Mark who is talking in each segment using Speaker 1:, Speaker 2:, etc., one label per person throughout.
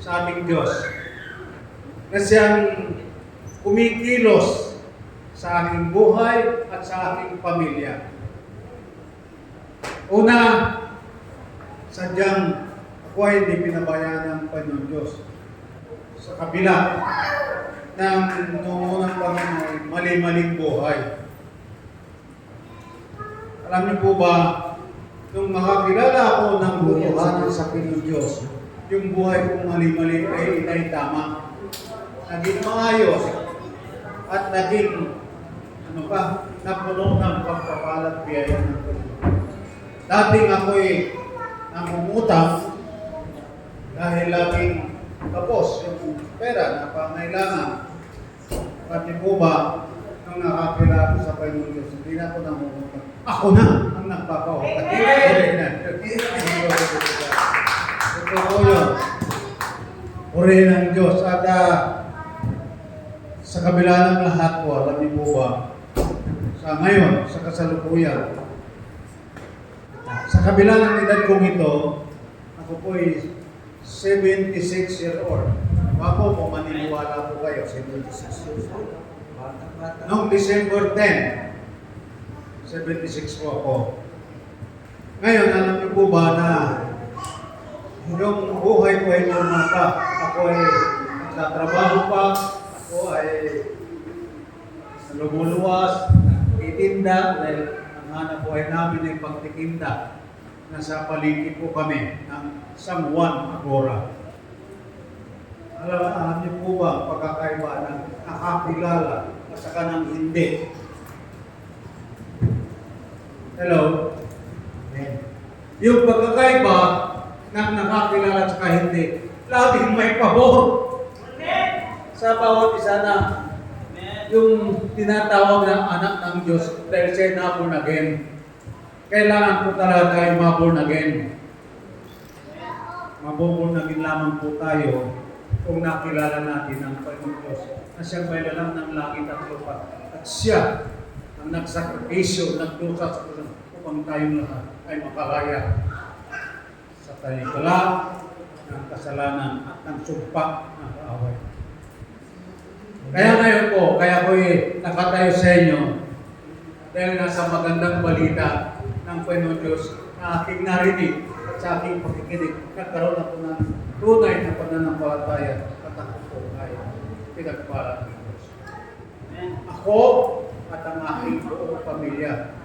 Speaker 1: sa aming Diyos na siyang kumikilos sa aking buhay at sa aking pamilya. Una, sadyang ako ay hindi pinabayaan ng Panginoon Diyos. Sa kabila ng noong Panginoon, mali-maling buhay. Alam niyo po ba, nung makakilala ako ng butuhanan sa Panginoon Diyos, yung buhay kong mali-mali ay inay-tama. Naging maayos at naging napuno ng pagpapalat biyaya ng Panginoon. Dating ako'y nangungutang dahil laging tapos yung pera na pangailangan. Pati po ba, nung nakakilala ko sa Panginoon Diyos, hindi na ako nangungutang. Ako na ang nagpapautang. Ito po yun. Purihin ng Diyos. At sa kabila ng lahat po, alam niyo po ba, sa ngayon, sa kasalukuyan, sa kabila ng edad kong ito, ako po ay 76 years old. Ako po, maniniwala po kayo, 76 years old. Noong December 10, 76 po ako. Ngayon, alam niyo po ba na yung buhay ko ay normal pa. Ako ay nagtatrabaho pa. Ako ay lumuluwas, itinda, dahil ang hanap buhay namin ay pagtitinda. Nasa paligid po kami ng San Juan, Agora. Alam niyo po ba ang pagkakaiba ng nakakilala at saka ng hindi? Hello? Yung pagkakaiba ng nakakilala at saka hindi, laging may pabor. Sa bawat isa na yung tinatawag na anak ng Diyos dahil siya'y na-born again. Kailangan po talaga ay ma-born again. Maborn again lamang po tayo kung nakilala natin ang Panginoon Diyos na siyang may lalang ng langit at lupa. At siya ang nagsakripisyo, nagdusa sa Panginoon upang tayong lahat ay makalaya sa talikala ng kasalanan at ng sumpa ng kaaway. Kaya ngayon po, kaya ko nakatayo sa inyo dahil nasa magandang balita ng Panginoon Diyos na aking narinig at sa aking pakikinig, nagkaroon ako ng tunay na pananampalataya at ako po ay pinagpala ng Diyos. Ako at ang aking buong pamilya.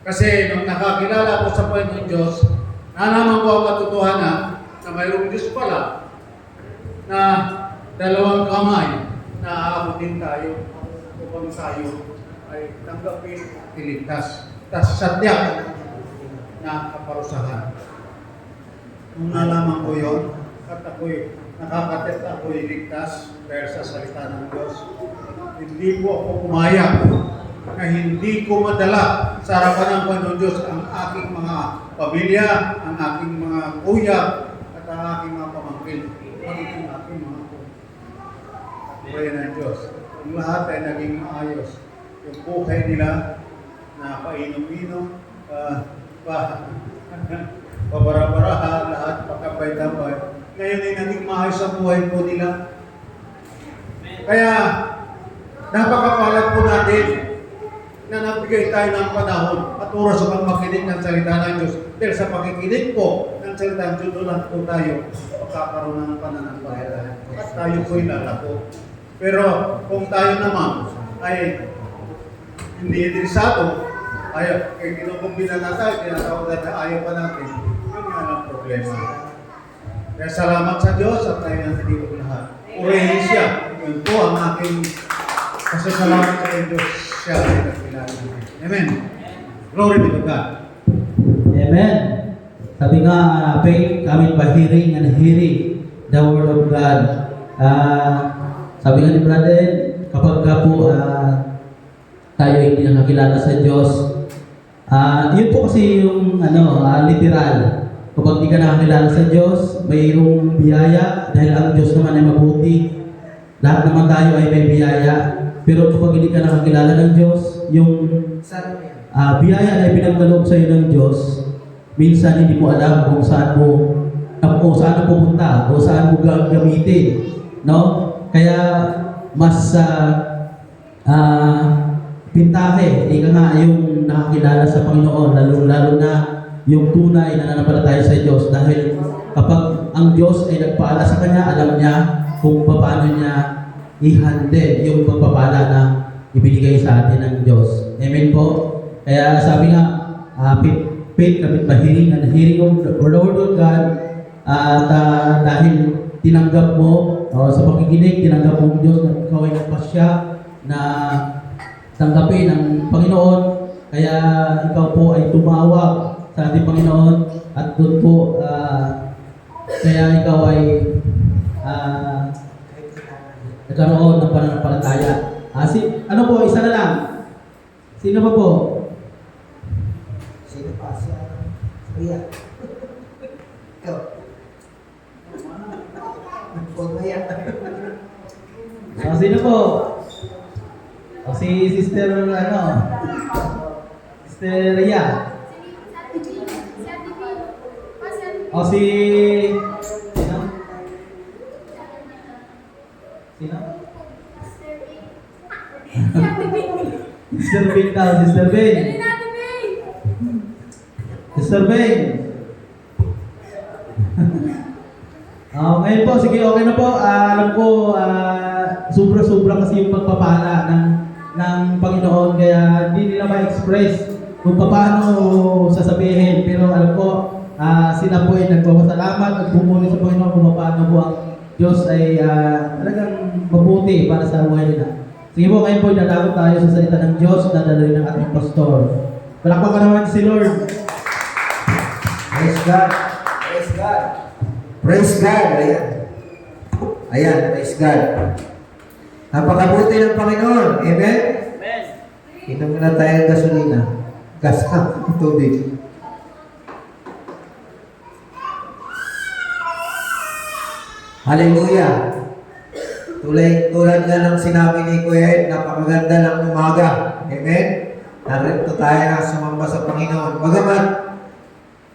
Speaker 1: Kasi nung nakakilala ko sa Panginoon Diyos, nalaman ko ang katotohanan na mayroong Diyos pala na dalawang kamay na aabutin tayo upang tayo ay tanggapin at iligtas. Tas sadya na kaparusahan. Nung nalaman ko yun, at ako'y nakakatet ako'y iligtas dahil sa salita ng Diyos, hindi po ako pumayag na hindi ko madala sa harapan ng Panginoon Diyos ang aking mga pamilya, ang aking mga kuya, at ang aking mga pamangkin, magiging aking mga buhay ng Diyos. Ang lahat ay naging maayos. Yung buhay nila na painom-inom, pabara-baraha, lahat pakabay-tabay. Ngayon ay naging maayos ang buhay po nila. Kaya, napakapalad po natin na nabigay tayo ng panahon at oras upang makinig ng salita ng Diyos. Dahil sa pakikinig po ng salita ng Diyos, doon po tayo magkakaroon ng pananampalataya. At tayo po'y lalako. Pero kung tayo naman ay hindi interesado, ayaw, kinukumbina na tayo, tinatawag na ayaw pa natin, yun nga ang problema. Kaya salamat sa Diyos at tayo natin dito lahat. Purihin siya. Yun po ang aking pasasalamat sa Diyos. Siya ay nagkilala natin. Amen. Glory be to God.
Speaker 2: Amen. Sabi nga, faith coming by hearing and hearing the word of God. Sabi nga ni brother, kapag ka po tayo hindi nakakilala sa Diyos, yun po kasi yung literal. Kapag di ka nakakilala sa Diyos, mayroong biyaya dahil ang Diyos naman ay mabuti. Lahat naman tayo ay may biyaya. Pero kapag hindi ka nakakilala ng Diyos, yung biyaya na ipinagkaloob sa iyo ng Diyos, minsan hindi mo alam kung saan mo kung saan na pupunta o saan mo gagamitin, no? Kaya mas pintahe, ika nga yung nakakilala sa Panginoon, lalo na yung tunay na nananampalataya sa Diyos, dahil kapag ang Diyos ay nagpaala sa kanya, alam niya kung paano niya ihande yung pagpapala na ibinigay sa atin ng Diyos. Amen po. Kaya sabi nga, faith kapit hearing and hearing of the Word of God, at dahil tinanggap mo sa pakikinig, tinanggap mo ang Diyos na ikaw ay nagpasya na tanggapin ng Panginoon, kaya ikaw po ay tumawag sa ating Panginoon at doon po kaya ikaw ay nagkaroon ng pananampalataya. Ano po, isa na lang. Sino pa po?
Speaker 3: Sino pa siya? Kuya. Ikaw. Pumaya.
Speaker 2: Sino po? Si Sister, Sister Ria. Si... Sino? Sino? Sister Bing daw, Sister Bing. Sister Bing. Ngayon po, sige, okay na po. Alam ko, sobra-sobra kasi yung pagpapala ng Panginoon, kaya hindi nila ma-express kung paano sasabihin. Pero alam ko, sila po ay nagpapasalamat at pumuli sa Panginoon kung paano po ang Diyos ay talagang mabuti para sa buhay nila. Sige po, ngayon po, dadakot tayo sa salita ng Diyos na dadalhin ng ating pastor. Palakpakan naman si Lord.
Speaker 3: Praise God. Praise God. Praise God. Ayan. Ayan, praise God. Napakabuti ng Panginoon. Amen?
Speaker 2: Amen.
Speaker 3: Inom na tayo ng gasolina. Gas tubig. Hallelujah. Tulad nga ng sinabi ni Kuya Ed, napakaganda ng umaga. Amen? Narito tayo na sumamba sa Panginoon. Bagamat,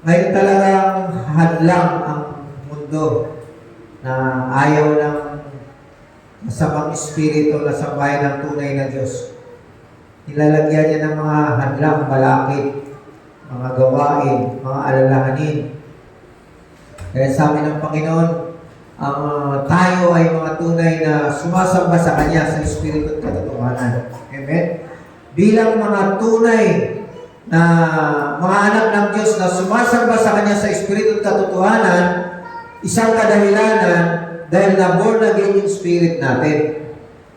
Speaker 3: ngayon talagang hadlang ang mundo na ayaw ng masamang espiritu na sambahin ng tunay na Diyos. Nilalagyan niya ng mga hadlang, balakid, mga gawain, mga alalahanin. Kaya sa amin ng Panginoon, tayo ay mga tunay na sumasamba sa Kanya sa Espiritu at katotohanan. Amen? Bilang mga tunay na mga anak ng Diyos na sumasamba sa Kanya sa Espiritu at katotohanan, isang kadahilanan dahil na-born again yung spirit natin.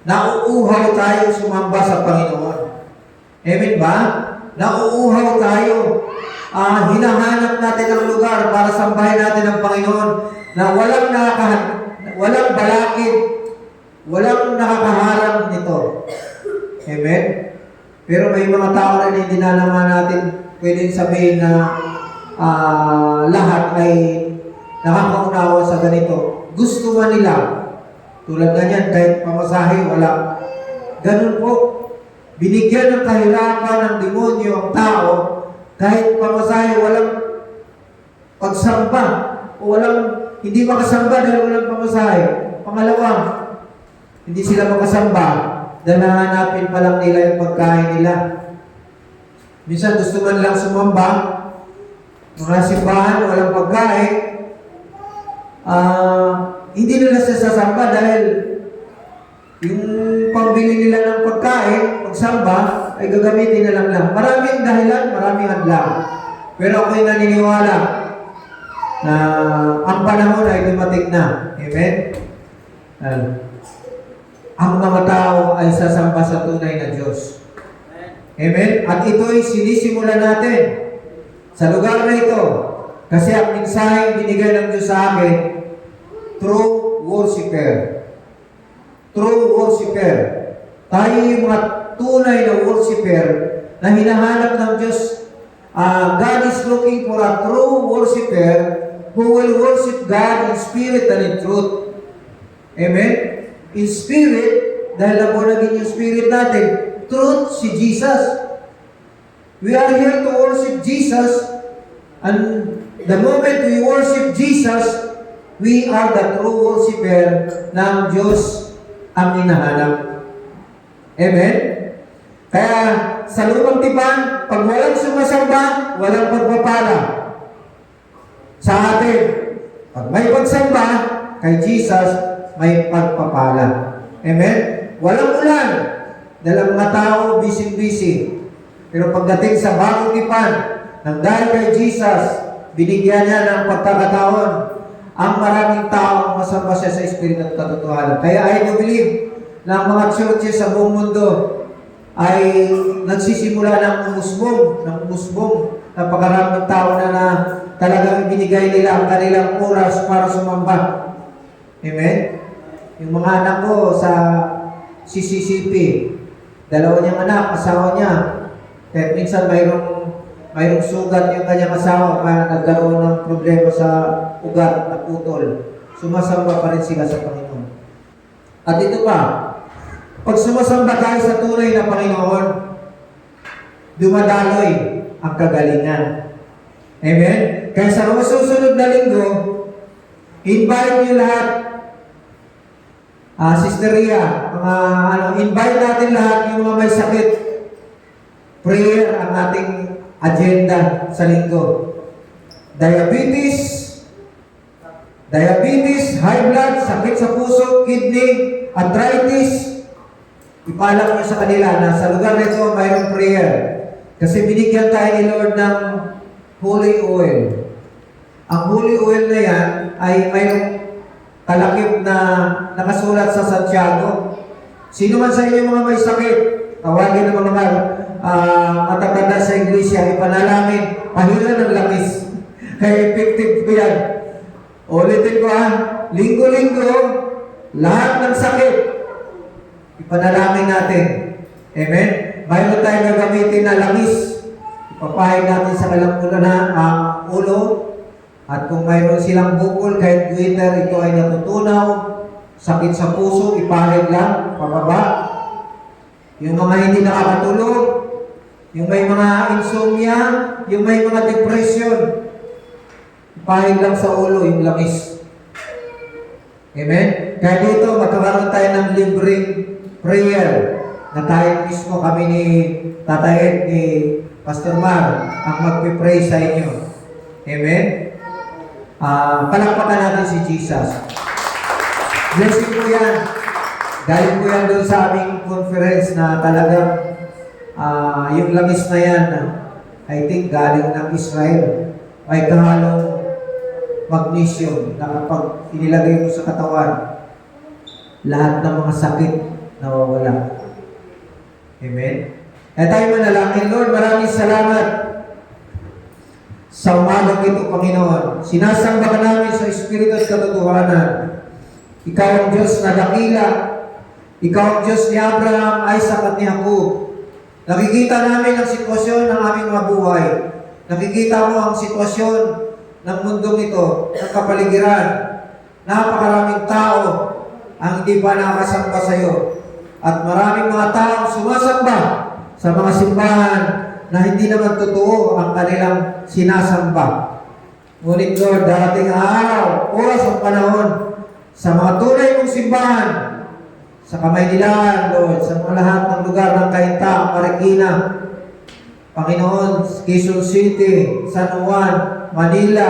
Speaker 3: Nauuhaw tayo sumamba sa Panginoon. Amen ba? Nauuhaw tayo. Hinahanap natin ang lugar para sambahin natin ang Panginoon na walang balakid, walang nakakaharap nito. Amen? Pero may mga tao na hindi na naman natin pwedeng sabihin na lahat ay nakakaunawa sa ganito. Gusto man nila. Tulad nga yan, kahit pamasahe, wala. Ganun po. Binigyan ng kahirapan ng demonyo ang tao, kahit pamasahe, walang pagsamba, o hindi makasamba dahil walang pamasahe. Pangalawa, hindi sila makasamba dahil nahanapin pa lang nila yung pagkain nila. Minsan gusto man lang sumamba, mga simbahan, walang pagkain, hindi nila sasamba dahil yung pambili nila ng pagkain, pagsamba, ay gagamitin na lang. Maraming dahilan, maraming hadlang. Pero ako'y naniniwala na ang panahon ay dumating na. Amen? Ang mga tao ay sasamba sa tunay na Diyos. Amen? At ito'y sinisimulan natin sa lugar na ito. Kasi ang mensaheng binigay ng Diyos sa akin, true worshiper. True worshiper. Tayo yung mga tunay na worshiper na hinahanap ng Diyos. God is looking for a true worshiper who will worship God in spirit and in truth. Amen? In spirit, dahil na po naging yung spirit natin, truth, si Jesus. We are here to worship Jesus, and the moment we worship Jesus, we are the true worshiper ng Diyos ang hinahanap. Amen? Kaya sa lumang tipan, pag walang sumasamba, walang pagpapala. Sa atin, pag may pagsamba kay Jesus, may pagpapala. Amen? Walang ulan. Dahil mga tao, busy-busy. Pero pagdating sa bagong tipan, nang dahil kay Jesus, binigyan niya ng pagkakataon, ang maraming tao ang masamba siya sa Espiritu at katotohanan. Kaya I do believe na ang mga churches sa buong mundo ay nagsisimula ng umusbong. Napakaraming tao na talagang binigay nila ang kanilang oras para sumamba. Amen? Yung mga anak ko sa CCCP, dalawa niyang anak, asawa niya. Kahit minsan mayroong sugat yung kanyang asawa kaya nagkaroon ng problema sa ugat na putol. Sumasamba pa rin sila sa Panginoon. At ito pa, pag sumasamba tayo sa tunay na Panginoon, dumadaloy ang kagalingan. Amen? Kaya sa mga susunod na linggo, invite niyo lahat, Sister Ria, invite natin lahat yung mga may sakit. Prayer ang ating agenda sa linggo. Diabetes, high blood, sakit sa puso, kidney, arthritis. Ipaalam mo sa kanila na sa lugar nito mayroong prayer. Kasi binigyan tayo ni Lord ng holy oil. Ang holy oil na yan ay mayroong kalakip na nakasulat sa Santiago. Sino man sa inyo mga may sakit, tawagin ng mga matatanda sa iglesia, ipanalangin, pahila ng langis. Kaya effective ko yan. Ulitin ko linggo-linggo, lahat ng sakit, ipanalangin natin. Amen? Mayroon tayong gagamitin na langis. Ipapahid natin sa kalampunan ang ulo. At kung mayroon silang bukol, kahit glitter, ito ay natutunaw. Sakit sa puso, ipahid lang, pababa. Yung mga hindi nakakatulog, yung may mga insomnia, yung may mga depression, ipahid lang sa ulo yung langis. Amen? Kaya dito, magkakaroon tayo ng libreng prayer na tayo mismo kami ni Tatay Ed, ni Pastor Mar, ang magpipray sa inyo. Amen? Palakpakan natin si Jesus. Blessing po yan. Galing po yan doon sa aming conference na talagang yung langis na yan, I think galing ng Israel. May kahalong magnesium na kapag inilagay mo sa katawan, lahat ng mga sakit nawawala. Amen? Kaya tayo manalangin, Lord, maraming salamat sa umagang ito, Panginoon. Sinasamba ka namin sa Espiritu at katotohanan. Ikaw ang Diyos na dakila. Ikaw ang Diyos ni Abraham, Isaac at ni Jacob. Nakikita namin ang sitwasyon ng aming mga buhay. Nakikita mo ang sitwasyon ng mundong ito, ng kapaligiran. Napakaraming tao ang hindi pa nakasamba sa iyo. At maraming mga tao sumasamba sa mga simbahan na hindi naman totoo ang kanilang sinasamba. Ngunit Lord, darating araw, oras at panahon, sa mga tunay mong simbahan, sa Kamaynilaan, Lord, sa mga lahat ng lugar ng Cainta, Marikina, Panginoon, Quezon City, San Juan, Manila,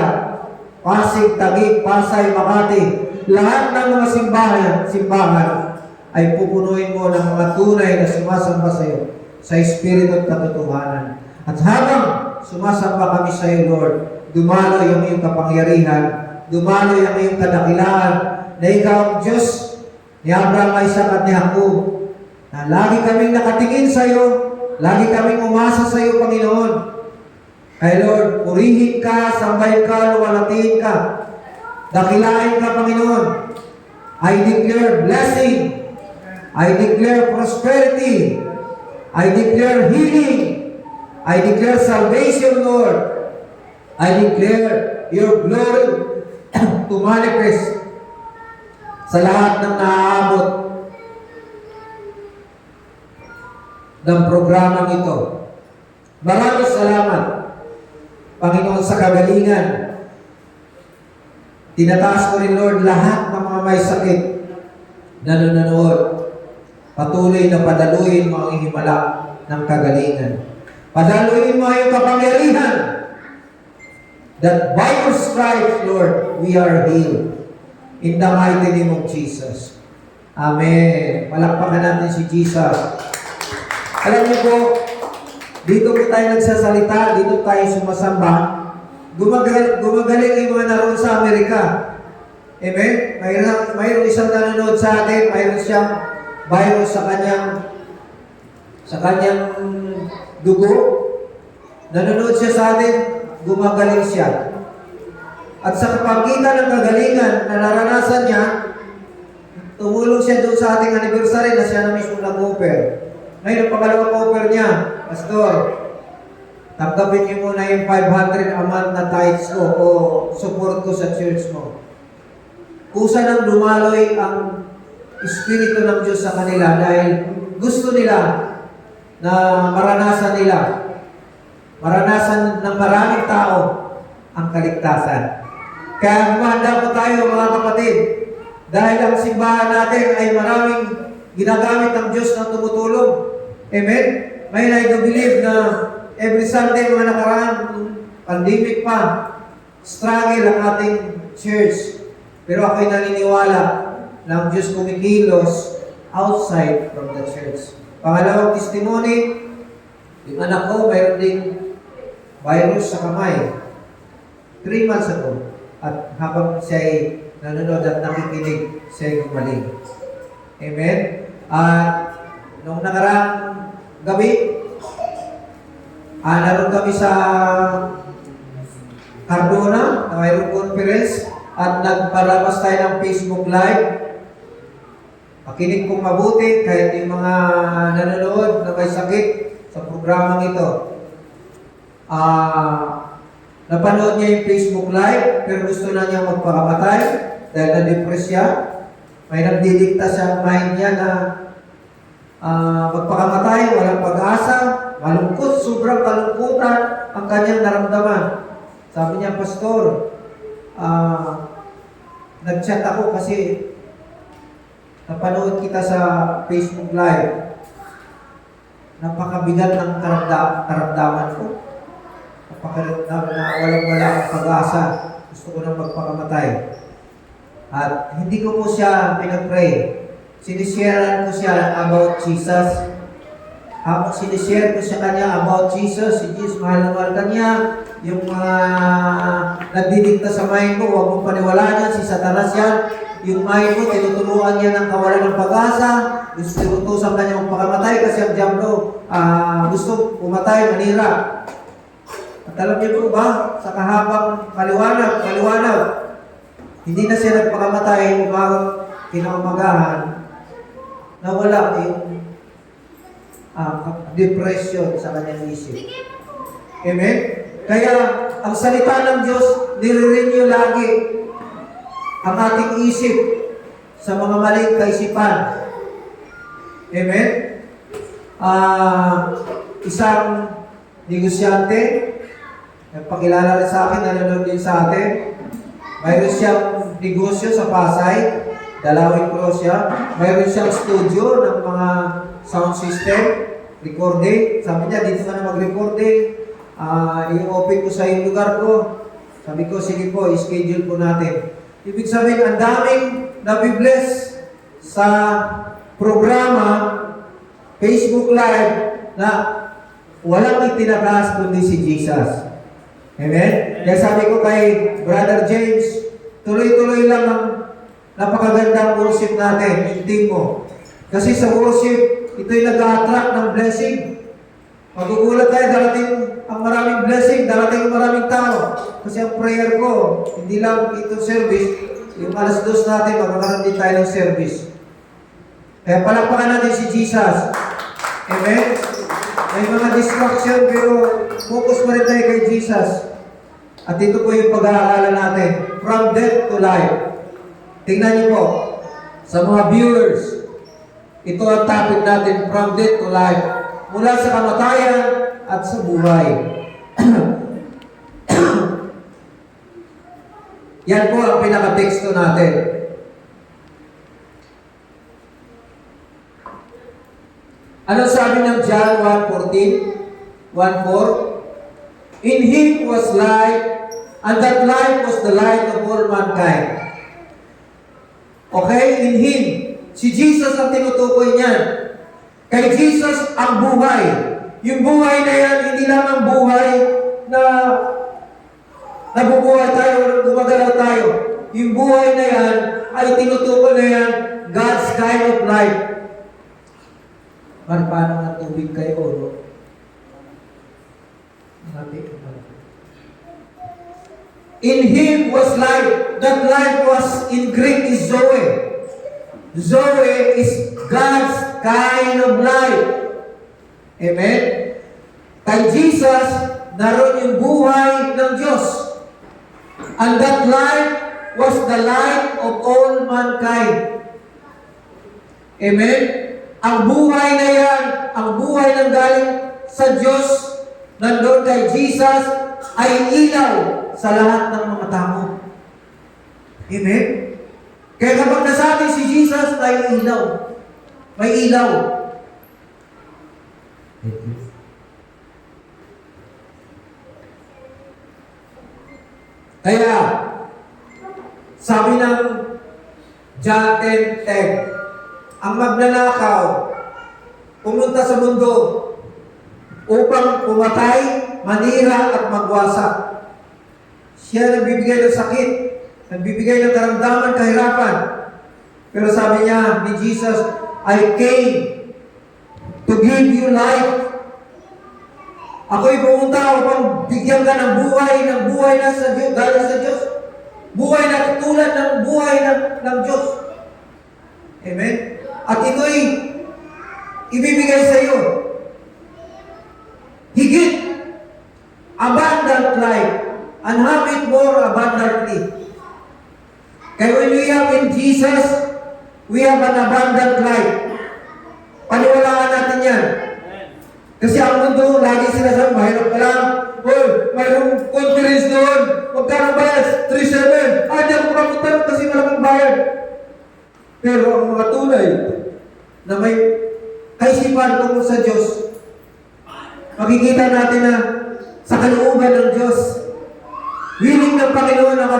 Speaker 3: Pasig, Taguig, Pasay, Makati, lahat ng mga simbahan ay pupunuin mo ng mga tunay na sumasamba sa iyo, sa Espiritu at katotohanan. At habang sumasamba kami sa iyo, Lord, dumaloy ang iyong kapangyarihan, dumaloy ang iyong kadakilaan, na ikaw ang Diyos ni Abraham, Isaac at ni Jacob, na lagi kaming nakatingin sa iyo, lagi kaming umasa sa iyo, Panginoon. Kaya Lord, purihin ka, sambahin ka, luwalatiin ka, dakilain ka, Panginoon. I declare blessing, I declare prosperity, I declare healing, I declare salvation, Lord. I declare your glory to manifest sa lahat ng naaabot ng programang ito. Maraming salamat, Panginoon, sa kagalingan. Tinataas ko rin, Lord, lahat ng mga may sakit na nanonood. Patuloy na padaluin mo ang himala ng kagalingan. Padaluin mo ang kapangyarihan. That by your stripes, Lord, we are healed. In the mighty name of Jesus. Amen. Palakpakan natin si Jesus. Alam niyo po, dito po tayo nagsasalita, dito tayo sumasamba. Gumagaling yung mga naroon sa Amerika. Amen? Mayroong isang nanonood sa atin, mayroon siyang virus sa kanyang dugo. Nanonood siya sa atin, gumagaling siya. At sa kapagitan ng kagalingan na naranasan niya, tumulong siya doon sa ating anniversary na siya na mismo nag-offer. Ngayon, ang pangalawang offer niya, Pastor, tanggapin niyo muna yung 500 a month na tithes ko o support ko sa church mo. Kusa nang dumaloy ang Espiritu ng Diyos sa kanila dahil gusto nila na maranasan ng maraming tao ang kaligtasan. Kaya humanda po tayo mga kapatid dahil ang simbahan natin ay maraming ginagamit ng Diyos na tumutulong. Amen? May I do believe na every Sunday mga nakaraan, pandemic pa, struggle ang ating church. Pero ako'y naniniwala na ang Diyos kumikilos outside from the church. Pangalawang testimony, yung anak ko mayroon ding virus sa kamay. 3 months ago. At habang siya'y nanonood at nakikinig, siya'y gumaling. Amen? At nung nakaraang gabi, naroon kami sa Cardona, na mayroong conference, at nagpalabas tayo ng Facebook Live. Pakinig kong mabuti, kahit yung mga nanonood na may sakit sa programang ito. Napanood niya yung Facebook Live, pero gusto na niya magpakamatay dahil na-depress siya. May nagdidikta sa mind niya na magpakamatay, walang pag-asa, malungkot, sobrang kalungkutan ang kanyang naramdaman. Sabi niya, Pastor, nag-chat ako kasi napanood kita sa Facebook Live. Napakabigat ng karamdaman ko. Walang ang pag-asa. Gusto ko nang magpakamatay. At hindi ko po siya pinag-pray. Sinisharean ko siya about Jesus. Habang sinishare ko siya kanya about Jesus, si Jesus, mahal na mahal kanya. Yung nagdidikta sa mind ko, huwag mong paniwalaan yan, si Satanas yan. Yung mind ko, tinutuluan niya ng kawalan ng pag-asa. Gusto tinutusan kanya magpakamatay kasi ang diablo gusto pumatay, manira. At alam niyo po ba, sa kahabang paliwanag, hindi na siya nagpakamatay, umagang kinaumagahan, nawala yung depression sa kanyang isip. Amen? Kaya, ang salita ng Diyos, nire-renew lagi ang ating isip sa mga maling kaisipan. Amen? Isang negosyante, nagpakilala rin sa akin, nanonood din sa atin. Mayroon siyang negosyo sa Pasay, Dalawin ko siya. Mayroon siyang studio ng mga sound system, recording. Sabi niya, dito ka na mag-recording. I-open ko sa yung lugar ko. Sabi ko, sige po, i-schedule po natin. Ibig sabihin, ang daming nabibless sa programa, Facebook Live, na walang itinagas kundi si Jesus. Amen? Kaya sabi ko kay Brother James, tuloy-tuloy lang ang napakagandang worship natin, yung team mo. Kasi sa worship, ito'y nag-attract ng blessing. Magugulat tayo, darating ang maraming blessing, darating ang maraming tao. Kasi ang prayer ko, hindi lang itong service, yung alas 2 natin, magkakaroon din tayo ng service. Kaya palakpakan natin si Jesus. Amen? May mga distraction, pero focus pa rin tayo kay Jesus. At ito po yung pag-aaralan natin, from death to life. Tingnan niyo po, sa mga viewers, ito ang topic natin, from death to life. Mula sa kamatayan at sa buhay. Yan po ang pinaka-teksto natin. Ano sabi ng John 1:14? 1:4? In Him was life, and that life was the light of all mankind. Okay? In Him. Si Jesus ang tinutukoy niyan. Kay Jesus ang buhay. Yung buhay na yan, hindi lang ang buhay na nabubuhay tayo, gumagalaw tayo. Yung buhay na yan, ay tinutukoy na yan, God's kind of life. Paano nga tubig kayo, no? In Him was life. That life was, in Greek, is Zoe. Zoe is God's kind of life. Amen? Kay Jesus, naroon yung buhay ng Diyos. And that life was the light of all mankind. Amen? Ang buhay na yan, ang buhay ng galing sa Diyos, nandun kay Jesus, ay ilaw sa lahat ng mga tao. Amen? Kaya kapag nasabi si Jesus, ay ilaw. May ilaw. Kaya, sabi ng John 10:10, ang magnanakaw pumunta sa mundo upang pumatay, manira at magwasak. Siya nagbibigay ng sakit, nagbibigay ng karamdaman, kahirapan. Pero sabi niya ni Jesus, I came to give you life. Ako'y pumunta upang bigyan ka ng buhay na sa Diyos, galing sa Diyos. Buhay na katulad ng buhay ng Diyos. Amen? At ito'y ibibigay sa iyo. Higit, abundant life, and have it more abundantly. Kaya when we have in Jesus, we have an abundant life. Paniwalaan natin yan. Kasi ang mundo, lagi sinasabi, mahirap ka lang. Hoy, mayroong conference doon. Magkano bayad? 3,700. Di ako makapunta kasi malaking bayad. Pero ang mga tunay na may kaisipan tungkol sa Diyos, makikita natin na sa kalooban ng Diyos, willing ng Panginoon na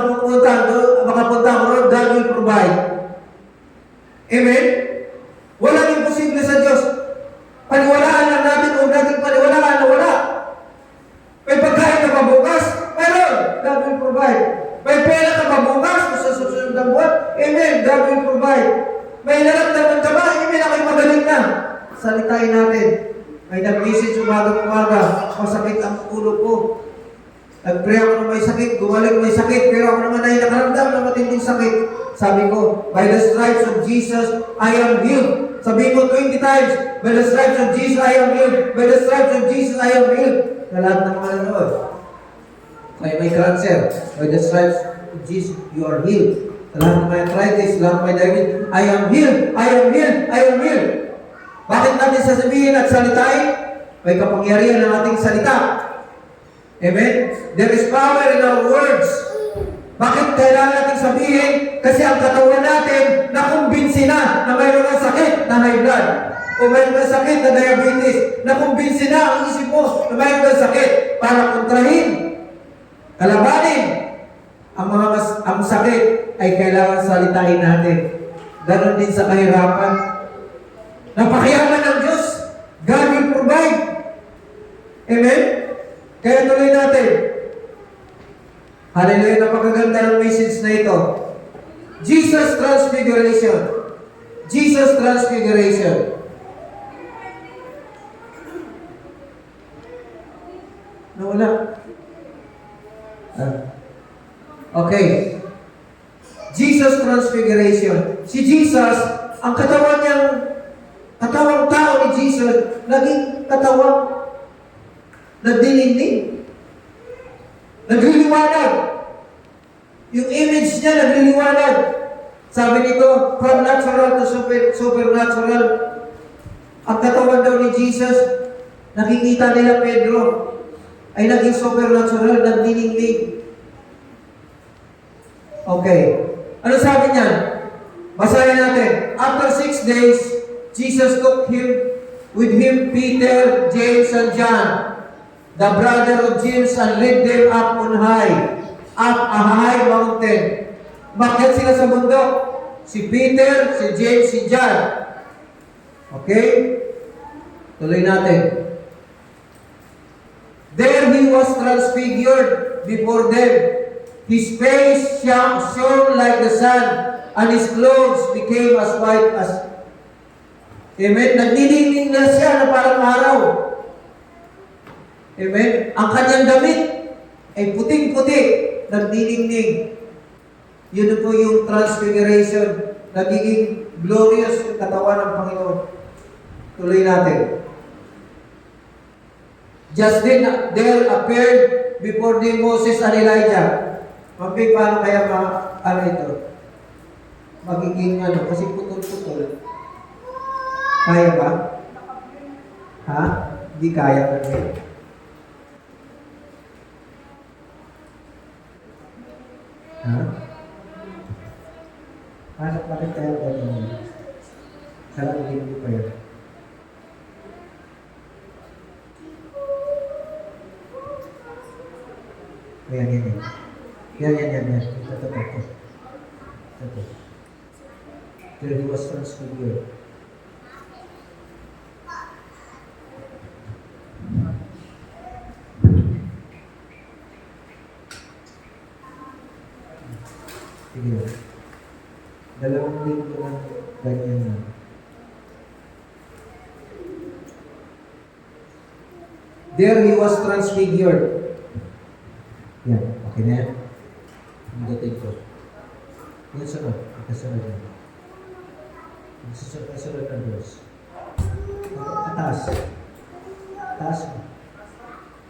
Speaker 3: makapunta ako ron, God will provide. Amen? Walang imposible sa Diyos. Paniwalaan lang natin o natin paniwalaan na wala. May pagkain ka pa bukas? Meron. God will provide. May pera ka pa bukas o sa susunod na buwan? Amen. God will provide. May naramdaman ka ba? Amen. Ako'y magaling na. Salitain natin. May nag-message umaga, masakit ang ulo ko. Nag-pray ako na may sakit, gumaling may sakit, pero ako naman ay nakaramdam na matinding sakit. Sabi ko, by the stripes of Jesus, I am healed. Sabi ko 20 times, by the stripes of Jesus, I am healed. By the stripes of Jesus, I am healed. Na lahat ng mga nanood. Kaya may cancer, by the stripes of Jesus, you are healed. Sa lahat ng may arthritis, lahat ng may diabetes, I am healed, I am healed, I am healed. Bakit natin sasabihin at salitain? May kapangyarihan ng ating salita. Amen? There is power in our words. Bakit kailangan natin sabihin? Kasi ang katawan natin nakumbinsi na mayroon ng sakit na high blood o mayroon ng sakit na diabetes. Nakumbinsi na ang isip mo na mayroon ng sakit para kontrahin, kalabanin ang sakit ay kailangan salitain natin. Ganon din sa kahirapan. Napakayaman ng Diyos. God will provide. Amen? Kaya tuloy natin. Hallelujah, napakaganda ng message na ito. Jesus Transfiguration. Jesus Transfiguration. Nawala. Okay. Jesus Transfiguration. Si Jesus, ang katawan niyang, katawang tao ni Jesus, naging katawang nagdininding. Nagliliwanag. Yung image niya nagliliwanag. Sabi nito, from natural to supernatural. Ang katawan daw ni Jesus, nakikita nila Pedro, ay naging supernatural, nagdininding. Okay. Ano sabi niyan? Basahin natin. After 6 days, Jesus took with him Peter, James, and John, the brother of James, and led them up on up a high mountain. Bakit sila sa bundok? Si Peter, si James, si John. Okay? Tuloy natin. There he was transfigured before them. His face shone like the sun, and his clothes became as white as... Amen? Nagdidingning na siya na parang araw. Amen? Ang kanyang damit ay puting-puti, nagdidingning. Yun po yung transfiguration. Nagiging glorious yung katawan ng Panginoon. Tuloy natin. Just then, there appeared before them Moses and Elijah. Mabig, paano kaya ito? Magiging kasi putol-putol. Kaya ba? Ha? Hindi kaya kasi. Ha? Bakit kaya ganyan? Sarang hindi pa yun. Yan. Ito. There he was transfigured. Sige. Dalawang linggo lang ganyan na. There he was transfigured. Yan, okay na yan. Ang dating ko. Yan sunod. Kasunod yan. Kasunod na verse. Taas. Taas mo.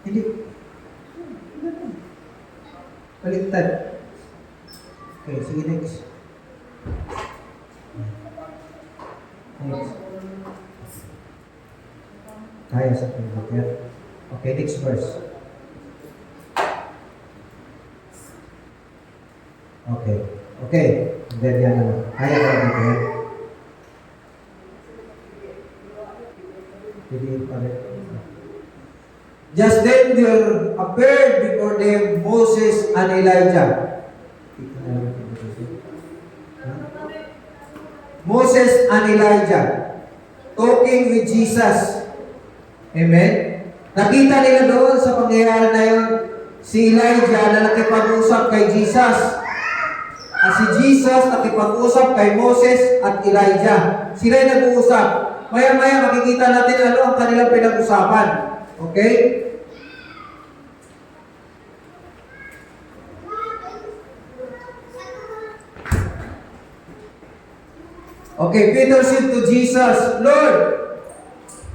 Speaker 3: Hindi. Baliktad. Okay, sige next. Next. Kaya sa pagkakit. Okay, next verse. Okay. Then yan naman. Kaya ka dito yan. Hindi pa rin. Just then there appeared before them Moses and Elijah. Moses and Elijah talking with Jesus. Amen? Nakita nila doon sa pangyayari na yun, si Elijah na nakipag-usap kay Jesus. At si Jesus nakipag-usap kay Moses at Elijah. Sila'y nag-uusap. Maya-maya makikita natin ano ang kanilang pinag-usapan. Okay? Okay, Peter said to Jesus, Lord,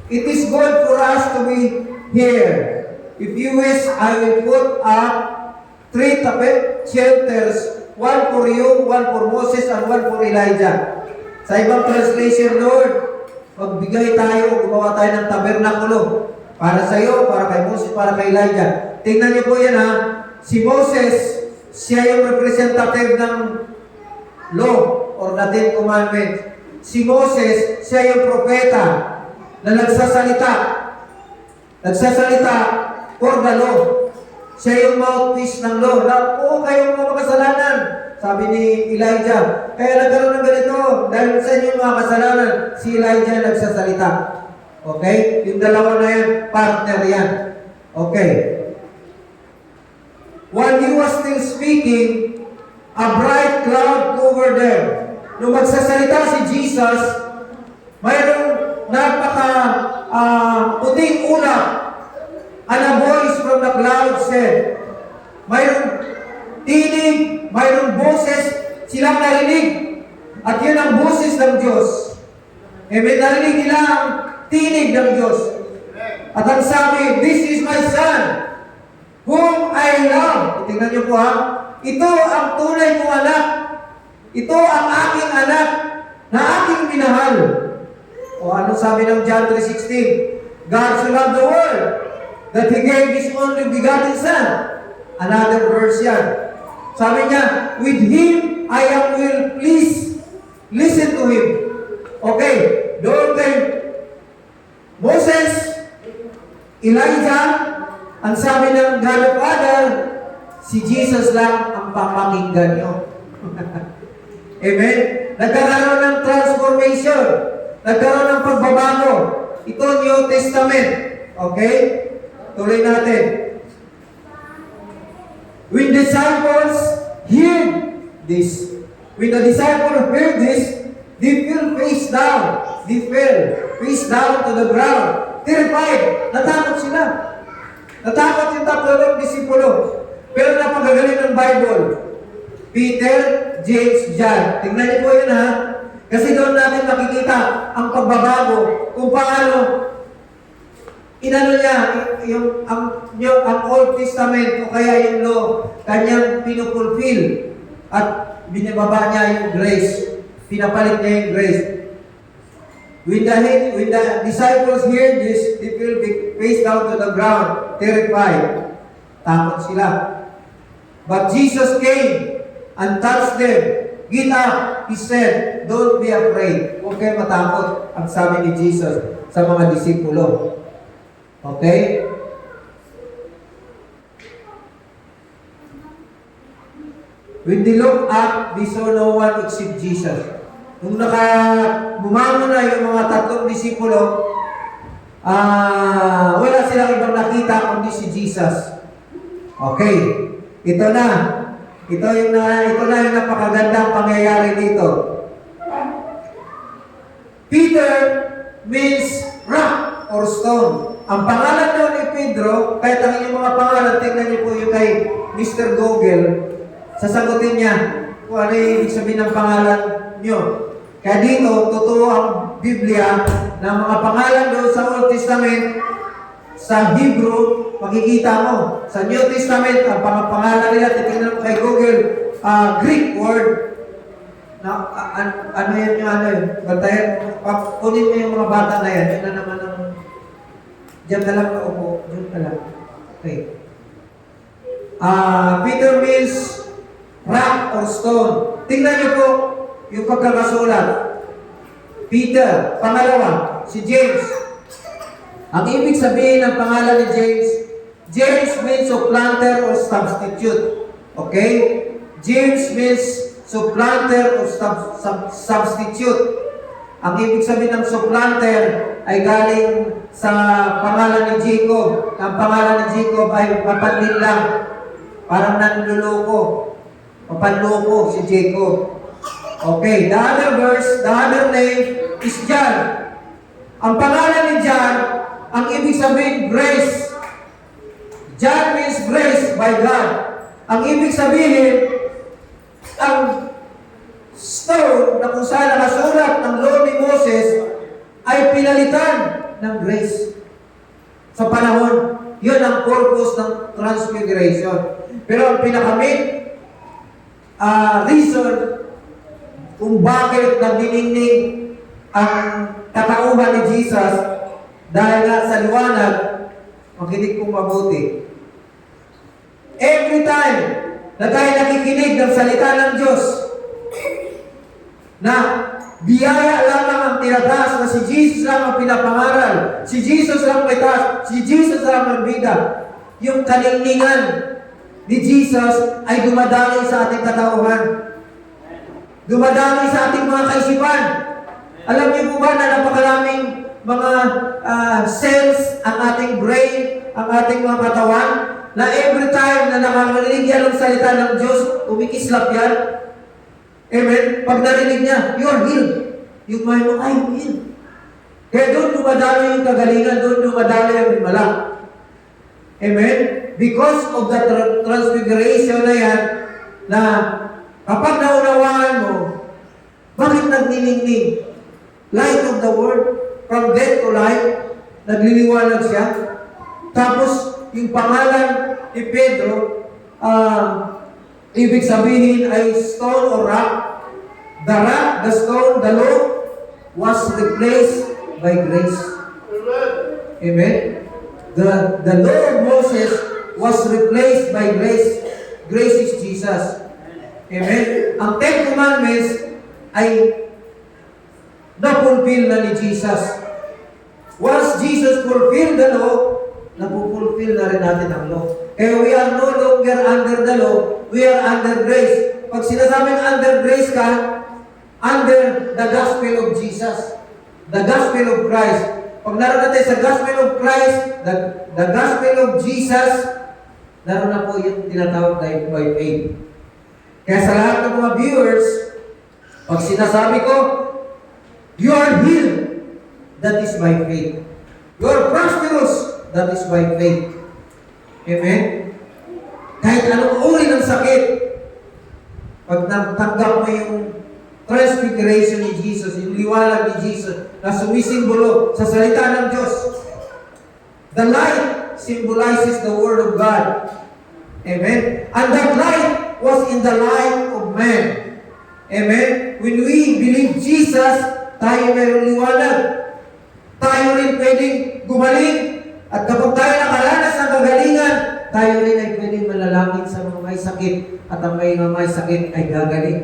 Speaker 3: it is good for us to be here. If you wish, I will put up 3 shelters, one for you, one for Moses, and one for Elijah. Sa ibang translation, Lord, magbigay tayo, gumawa tayo ng tabernakulo. Para sa iyo, para kay Moses, para kay Elijah. Tingnan niyo po yan ha. Si Moses, siya yung representative ng law or the Ten Commandments. Si Moses, siya yung propeta na nagsasalita for the law. Siya yung mouthpiece ng law. Oo, kayong mga makasalanan. Sabi ni Elijah, kaya nagkaroon ng ganito, dahil sa inyong mga kasalanan, si Elijah nagsasalita. Okay? Yung dalawa na yan, partner yan. Okay. While he was still speaking, a bright cloud covered them. Nung magsasalita si Jesus, mayroong puting ulap. And a voice from the cloud said, mayroong tinig, mayroong boses, silang narinig. At yun ang boses ng Diyos. Amen. Narinig nila ang tinig ng Diyos. At ang sabi, this is my son, whom I love. Tingnan niyo po ha. Ito ang tunay kong anak. Ito ang aking anak na aking minahal. O ano sabi ng John 3:16? God so loved the world that He gave His only begotten Son. Another verse yan. Sabi niya, with him I am will please. Listen to him. Okay, doon kay Moses, Elijah, ang sabi ng God the Father, si Jesus lang ang papakinggan nyo. Amen? Nagkaroon ng transformation. Nagkaroon ng pagbabago. Ito New Testament. Okay? Tuloy natin. When disciples heard this, when the disciples heard this, they fell face down. They fell face down to the ground. Terrified. Natakot sila. Natakot yung tatlong disipulo. Pero napakagaling ng Bible. Peter, James, John. Tingnan niyo po yun ha. Kasi doon natin makikita ang pagbabago kung paano inano niya ang Old Testament o kaya yung law, kanyang pinupulfill at binababa niya yung grace. Pinapalit niya yung grace. When the disciples hear this, they fell face down to the ground, terrified. Takot sila. But Jesus came and touched them. Get up, he said, don't be afraid. Huwag kayo matakot, ang sabi ni Jesus sa mga disipulo. Okay? When they looked up, they saw no one except Jesus. Nung bumangon na yung mga tatlong disipulo, wala silang ibang nakita kundi si Jesus. Okay. Ito na yung napakagandang pangyayari dito. Peter means rock or stone. Ang pangalan daw ni Pedro, kahit ang inyong mga pangalan, tingnan niyo po yung kay Mr. Google, sasagutin niya kung ano yung ibig sabihin ng pangalan niyo. Kaya dito, totoo ang Biblia na mga pangalan doon sa Old Testament, sa Hebrew, makikita mo. Sa New Testament, ang pangalan nila, titignan mo kay Google, Greek word. Na, ano yun? Bantayan, kunin mo yung mga bata na yan. Yun na naman ang, diyan ka lang na upo. Diyan ka lang. Okay. Peter means rock or stone. Tingnan niyo po yung pagkakasulat. Peter, pangalawa, si James. Ang ibig sabihin ng pangalan ni James, James means supplanter or substitute. Okay? James means supplanter or substitute. Ang ibig sabihin ng supplanter ay galing sa pangalan ni Jacob. Ang pangalan ni Jacob ay mapanlin lang. Parang nanluloko. Mapanloko si Jacob. Okay, the other name is John. Ang pangalan ni John, ang ibig sabihin, grace. John means grace by God. Ang ibig sabihin, ang stone na kung saan nakasulat ng law ni Moses ay pinalitan ng grace. Sa panahon, yun ang purpose ng transfiguration. Pero ang pinaka-main reason kung bakit nagdiningning ang katauhan ni Jesus dahil nga sa liwanag, makinig kong mabuti. Every time na tayo nakikinig ng salita ng Diyos na biyaya lamang ang tinataas na si Jesus lang ang pinapangaral, si Jesus lang may taas, si Jesus lang ang bida, yung kaningningan ni Jesus ay dumadaloy sa ating katauhan. Dumadami sa ating mga kaisipan. Alam niyo po ba na napakaraming mga cells ang ating brain, ang ating mga katawan, na every time na nakakarinig yan ng salita ng Diyos, umikislap yan. Amen? Pag narinig niya, you're healed. Yung mind mo, I'm healed. Kaya doon dumadami yung kagalingan, doon dumadami ang himala. Amen? Because of the transfiguration na yan, na kapag naunawaan mo, bakit nagniningning? Light of the world, from death to life, nagliliwanag siya. Tapos, yung pangalan ni Pedro, ibig sabihin ay stone or rock. The rock, the stone, the law, was replaced by grace. Amen? The law of Moses was replaced by grace. Grace is Jesus. Amen? Ang Ten Commandments ay na-fulfill na ni Jesus. Once Jesus fulfilled the law, napupulfill na rin natin ang law. Kaya we are no longer under the law, we are under grace. Pag sinasabing under grace ka, under the gospel of Jesus, the gospel of Christ. Pag naroon natin sa gospel of Christ, the gospel of Jesus, naroon na po yung tinatawag na by faith. Kaya sa lahat ng mga viewers, pag sinasabi ko, you are healed, that is by faith. You are prosperous, that is by faith. Amen? Kahit anong uri ng sakit, pag natanggap mo yung transfiguration ni Jesus, yung liwanag ni Jesus, na sumisimbolo sa salita ng Diyos. The light symbolizes the Word of God. Amen? And that light was in the life of man. Amen? When we believe Jesus, tayo mayroong liwanag. Tayo rin pwedeng gumaling. At kapag tayo nakaranas ng kagalingan, tayo rin ay pwedeng manalangin sa mga may sakit. At ang mga may sakit ay gagaling.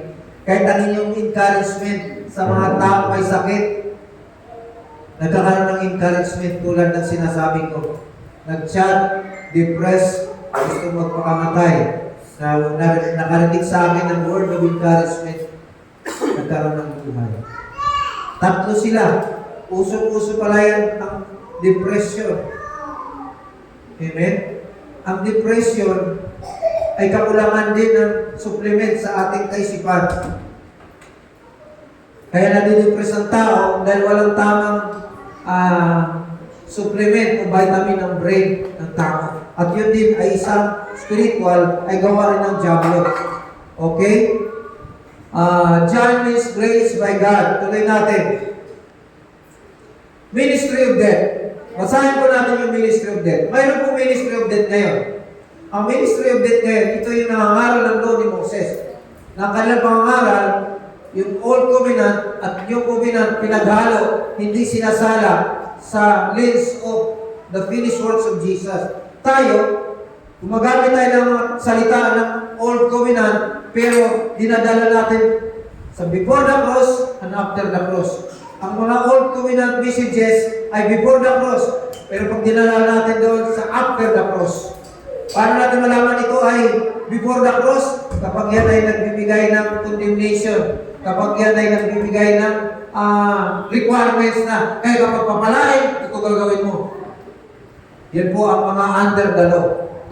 Speaker 3: Kahit ang inyong encouragement sa mga tao may sakit, nagkakaroon ng encouragement tulad ng sinasabi ko. Nag-chat, depressed, gusto magpakamatay. Nakarinig sa akin ng word of encouragement, nagkaroon ng buhay. Tatlo sila. Usong-uso pala yan ang depression. Amen? Ang depression ay kakulangan din ng supplement sa ating kaisipan. Kaya nadidepress ang tao dahil walang tamang supplement o vitamin ng brain ng tao. At yun din ay isang spiritual ay gawa rin ng diablo. Okay? John means grace by God. Tuloy natin. Ministry of Death. Basahin po natin yung Ministry of Death. Mayroon po Ministry of Death ngayon. Ang Ministry of Death ngayon, ito yung nangangaral ng law ni Moses. Na kanilang pangangaral, yung Old Covenant at New Covenant pinaghalo, hindi sinasala sa lens of the finished works of Jesus. Tayo, gumagamit tayo ng salita ng Old Covenant, pero dinadala natin sa before the cross and after the cross. Ang mga Old Covenant messages ay before the cross, pero pag dinala natin doon sa after the cross. Paano natin malaman ito ay before the cross? Kapag yan ay nagbibigay ng condemnation, kapag yan ay nagbibigay ng requirements na, kaya kapag papalain, ito gagawin mo. Yan po ang mga under the law.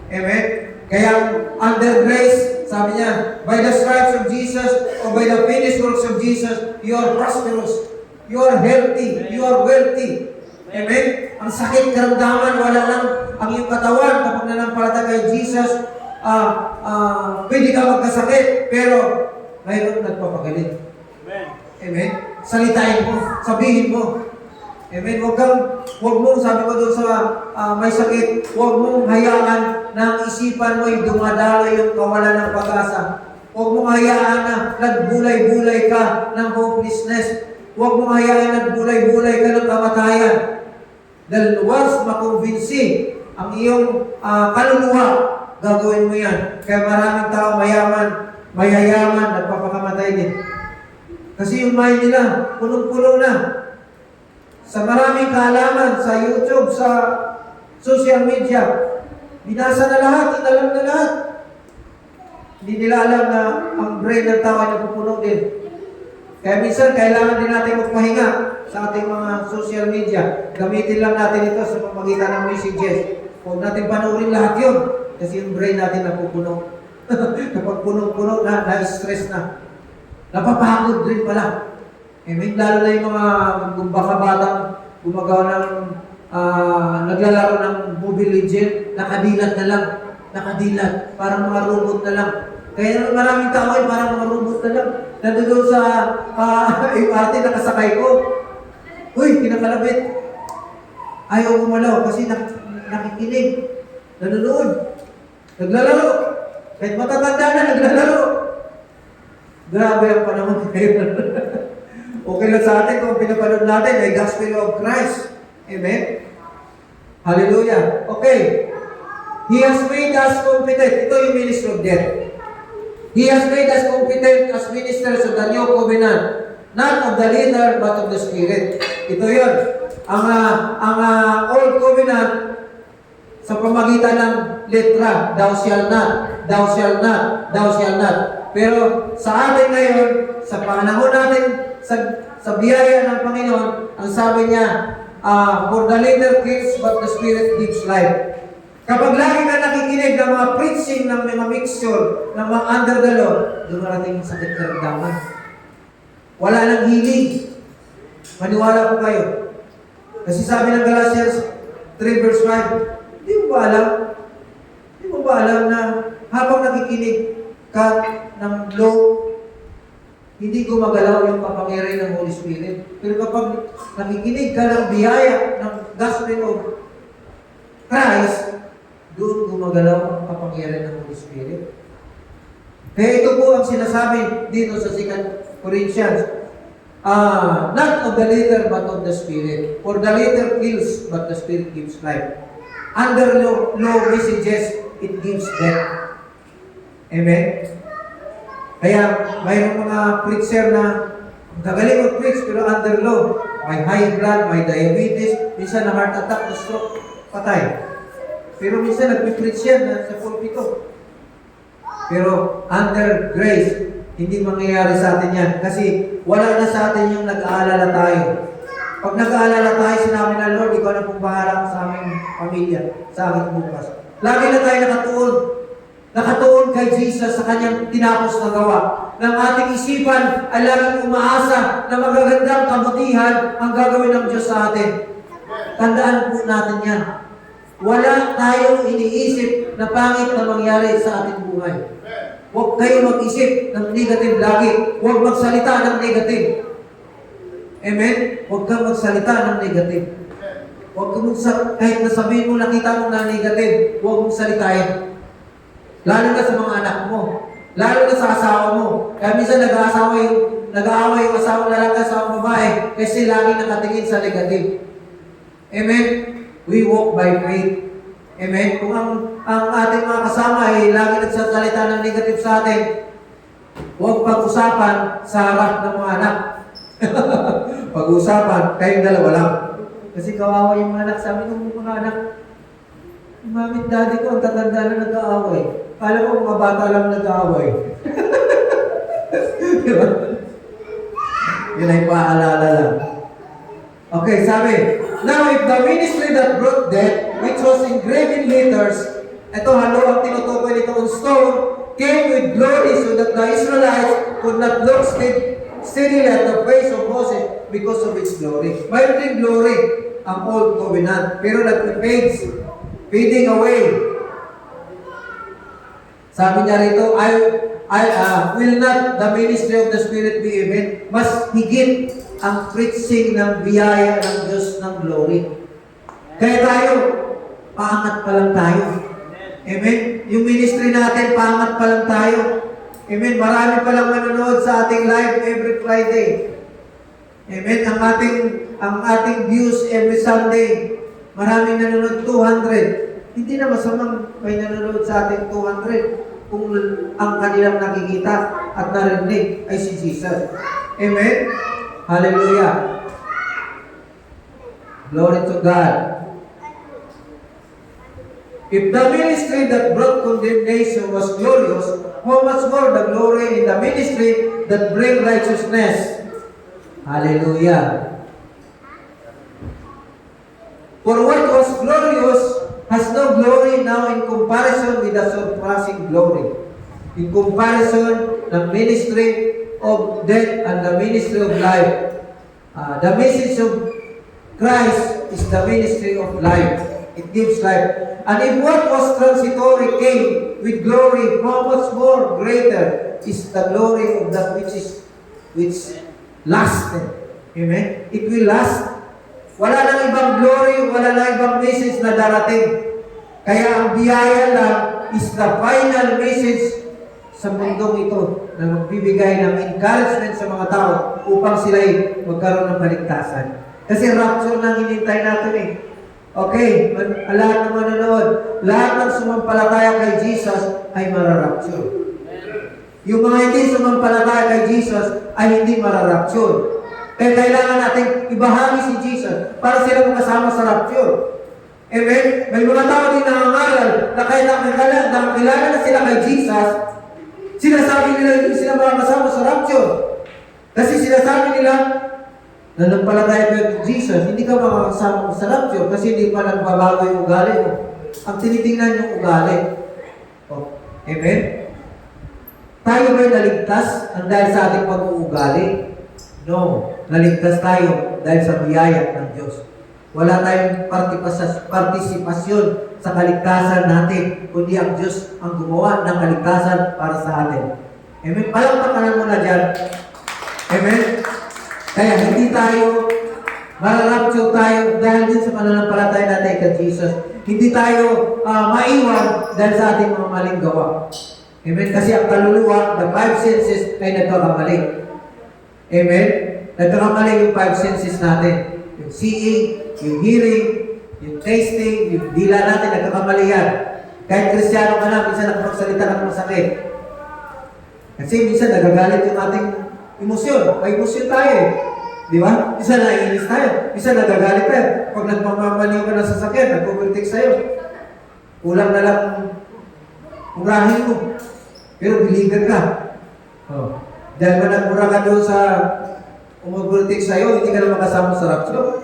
Speaker 3: Amen? Kaya under grace, sabi niya, by the stripes of Jesus or by the finished works of Jesus, you are prosperous, you are healthy, you are wealthy. Amen? Ang sakit karamdaman, wala lang ang iyong katawan kapag nanampalataya kay Jesus, pwede ka magkasakit, pero mayroon nagpapagaling.
Speaker 1: Amen.
Speaker 3: Amen? Salitain mo, sabihin mo. Amen? Huwag mong, sabi ko doon sa may sakit, huwag mong hayaan na ang isipan mo ay dumadalo yung kawalan ng pag-asa. Huwag mong hayaan na nagbulay-bulay ka ng hopelessness. Huwag mong hayaan na nagbulay-bulay ka ng kamatayan. Dahil once makumbinsi ang iyong kaluluwa, gagawin mo yan. Kaya maraming tao mayayaman, nagpapakamatay din. Kasi yung mind nila, punong-puno na. Sa maraming kaalaman, sa YouTube, sa social media, binasa na lahat, inalam na lahat. Hindi nila alam na ang brain ng tao ay napupuno din. Kaya minsan, kailangan din natin magpahinga sa ating mga social media. Gamitin lang natin ito sa pamagitan ng messages. Huwag natin panurin lahat yun. Kasi yung brain natin napupuno. Kapag punong-puno na, na-stress na. Napapagod rin pala. Lalo na yung mga baka batang gumagawa ng naglalaro ng Mobile Legends, nakadilat na lang. Nakadilat. Parang mga robot na lang. Kaya maraming tao ay parang mga robot na lang. Nandun sa MRT, nakasakay ko. Uy, kinakalabit. Ayaw gumalaw kasi nakikinig. Nanonood. Naglalaro. Kahit matatanda na, naglalaro. Grabe ang panahon ngayon. Okay lang sa atin kung pinapanood natin ay Gospel of Christ. Amen? Hallelujah. Okay. He has made us competent. Ito yung ministry of death. He has made us competent as ministers of the new covenant, not of the letter, but of the Spirit. Ito yun. Ang old covenant, sa pamagitan ng letra, thou shall not, thou shall not, thou shall not. Pero sa atin ngayon, sa panahon natin, sa biyaya ng Panginoon, ang sabi niya, for the letter kills, but the Spirit gives life. Kapag lagi ka nakikinig ng mga preaching, ng mga mixture, ng mga under the law, dumarating yung sakit na ramdaman. Wala nang healing. Maniwala po kayo. Kasi sabi ng Galatians 3 verse 5, di mo ba alam? Di mo ba alam na habang nakikinig ka ng law, hindi gumagalaw yung kapangyarihan ng Holy Spirit. Pero kapag nakikinig ka ng biyaya, ng gospel of Christ, doon gumagalaw ang kapangyarihan ng Holy Spirit. Kaya ito po ang sinasabi dito sa 2 Corinthians. Not of the letter, but of the Spirit. For the letter kills, but the Spirit gives life. Under law messages, it gives death. Amen? Kaya mayroong mga preacher na gagaling mag-preach, pero under law, may high blood, may diabetes, minsan na heart attack, na stroke, patay. Pero minsan nag-preach yan sa pulpito. Pero under grace, hindi mangyayari sa atin yan. Kasi wala na sa atin yung nag-aalala tayo. Pag nag-aalala tayo, sinabi ng Lord, ikaw na pong bahala sa aming pamilya, sa aming bukas. Lagi na tayo nakatuon. Nakatuon kay Jesus sa kanyang tinapos na gawa. Ng ating isipan ay laging umaasa na magagandang kabutihan ang gagawin ng Diyos sa atin. Tandaan po natin yan. Wala tayong iniisip na pangit na mangyari sa ating buhay. Huwag kayo mag-isip ng negative lagi. Huwag magsalita ng negative. Amen? Huwag kang magsalita ng negative. Huwag kang kahit nasabihin mo, nakita mo na negative, huwag mong salitain. Lalo na sa mga anak mo. Lalo na sa asawa mo. Kaya minsan nag-aaway yung asawa lalaki sa babae kasi lagi nakatingin sa negative. Amen? We walk by faith. Amen? Kung ang ating mga kasama ay lagi nagsasalita ng negative sa atin, huwag pag-usapan sa harap ng mga anak. Pag-usapan, kayong dalawa lang. Kasi kawawa yung mga anak. Sabi ng mga anak, Mami at Daddy ko, ang tatanda na nag-aaway. Kala ko mga bata lang nag-aaway. Yun ay paalala lang. Okay, sabi, now if the ministry that brought death, which was engraved in letters, ito halo ang tinutukoy nito on stone, came with glory so that the Israelites could not look steadily at the face of Moses because of its glory. Mayroon din glory ang old covenant, pero nag-fades, fading away. Sabi niya rito, will not the ministry of the Spirit be amen? Mas higit ang preaching ng biyaya ng Diyos ng glory. Kaya tayo, paangat pa lang tayo. Amen? Yung ministry natin, paangat pa lang tayo. Amen? Marami pa lang manonood sa ating live every Friday. Amen? Ang ating views every Sunday, maraming nanonood, 200. Hindi na masamang may nanonood sa ating 200 kung ang kanilang nakikita at narinig ay si Jesus. Amen? Hallelujah. Glory to God. If the ministry that brought condemnation was glorious, how much more the glory in the ministry that bring righteousness? Hallelujah. For what was glorious has no glory now in comparison with the surpassing glory. In comparison, the ministry of death and the ministry of life. The message of Christ is the ministry of life. It gives life. And if what was transitory came with glory, how much more greater is the glory of that which lasted. Amen? It will last. Wala nang ibang glory, wala nang ibang message na darating. Kaya ang biyaya lang is the final message sa mundong ito na magbibigay ng encouragement sa mga tao upang sila'y magkaroon ng kaligtasan. Kasi rapture nang hinintay natin eh. Okay, lahat ng manonood, lahat ng sumampalataya kay Jesus ay mararapture. Yung mga hindi sumampalataya kay Jesus ay hindi mararapture. Kaya kailangan natin ibahagi si Jesus para sila makasama sa rapture. Amen? May mga tao din nangangaral na kahit nakakilala na sila kay Jesus, sinasabi nila hindi sila makakasama sa rapture. Kasi sinasabi nila, nanampalataya kay Jesus, hindi ka makakasama sa rapture kasi hindi pa nagbabago yung ugali mo. Ang tinitingnan yung ugali. Oh, amen? Tayo ba'y naligtas ang dahil sa ating pag-uugali? No. Naligtas tayo dahil sa biyaya ng Diyos. Wala tayong partisipasyon sa kaligtasan natin, kundi ang Diyos ang gumawa ng kaligtasan para sa atin. Amen? Palakpakan mo na dyan. Amen? Kaya hindi tayo mararapture tayo dahil din sa pananampalataya natin kay Jesus. Hindi tayo maiwan dahil sa ating mga maling gawa. Amen? Kasi ang kaluluwa, the five senses ay nagkakamali. Amen? Nagkakamali yung five senses natin. Yung seeing, yung hearing, yung tasting, yung dila natin, nagkakamali yan. Kahit Kristiyano ka na, minsan nakapagsalita ka ng masakit. Kasi minsan nagagalit yung ating emosyon. May emosyon tayo eh. Di ba? Minsan naiinis tayo. Minsan nagagalit tayo. Pag nagmamaliw ka ng sasakyan, nag-overtake sa'yo. Kulang na lang murahin mo. Pero believer ka. Oh. Dahil ba nagmura ka doon sa umuburtik sa'yo, hindi ka na makasama sa rapture.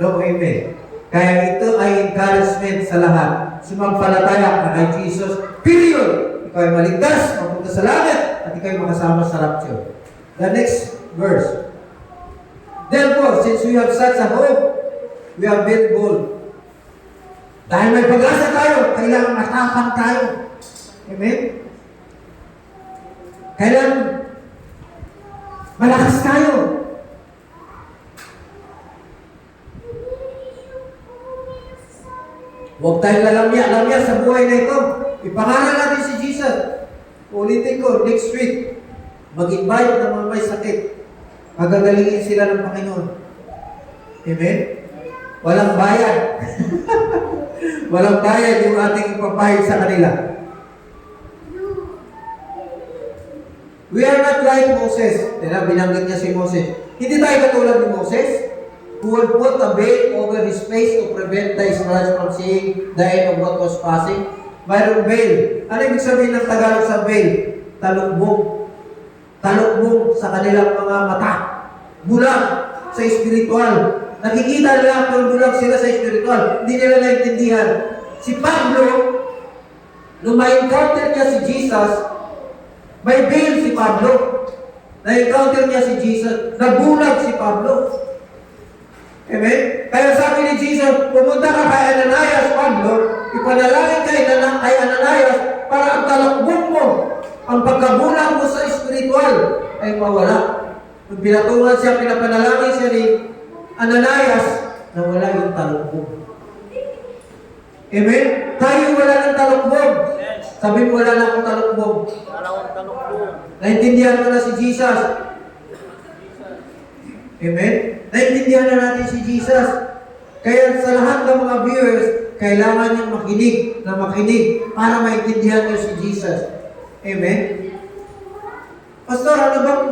Speaker 3: No, amen. Kaya ito ay encouragement sa lahat. Sumampalataya ka kay Jesus, period. Ikaw ay maligtas, mapunta sa langit, at ikaw ay makasama sa rapture. The next verse. Therefore, since we have such a hope, we are very bold. Dahil may pag-asa tayo, kailangan matapang tayo. Amen? Kailangan malakas tayo. Huwag tayong lalamya sa buhay na ito. Ipangalan natin si Jesus. Ulitin ko, next week, mag-invite ng mga may sakit. Magagalingin sila ng Panginoon. Amen? Walang bayad. Walang bayad yung ating ipapahid sa kanila. We are not like Moses. Binanggit niya si Moses. Hindi tayo katulad ni Moses, who would put a veil over his face to prevent the Israelites from seeing the end of what was passing. Mayroong veil. Ano ibig sabihin ng Tagalog sa veil? Talukbong. Talukbong sa kanilang mga mata. Bulag sa espiritual. Nakikita nila kung bulag sila sa espiritual. Hindi nila naintindihan. Si Pablo, nung ma-encounter niya si Jesus, may veil si Pablo. Na-encounter niya si Jesus. Nabulag si Pablo. Amen? Kaya sabi ni Jesus, pumunta ka kay Ananias, Pablo, ipanalangin kay Ananias para ang talakbong mo, ang pagkabulag mo sa espiritual ay mawala. Nung pinatungan siya, pinapanalangin siya ni Ananias, nawala yung talakbong. Amen? Tayo wala ng talakbong. Sabi mo, wala na akong talukbong. Naintindihan mo na si Jesus. Amen? Naintindihan na natin si Jesus. Kaya sa lahat ng mga viewers, kailangan niyang makinig para maintindihan niyo si Jesus. Amen? Pastor, ano bang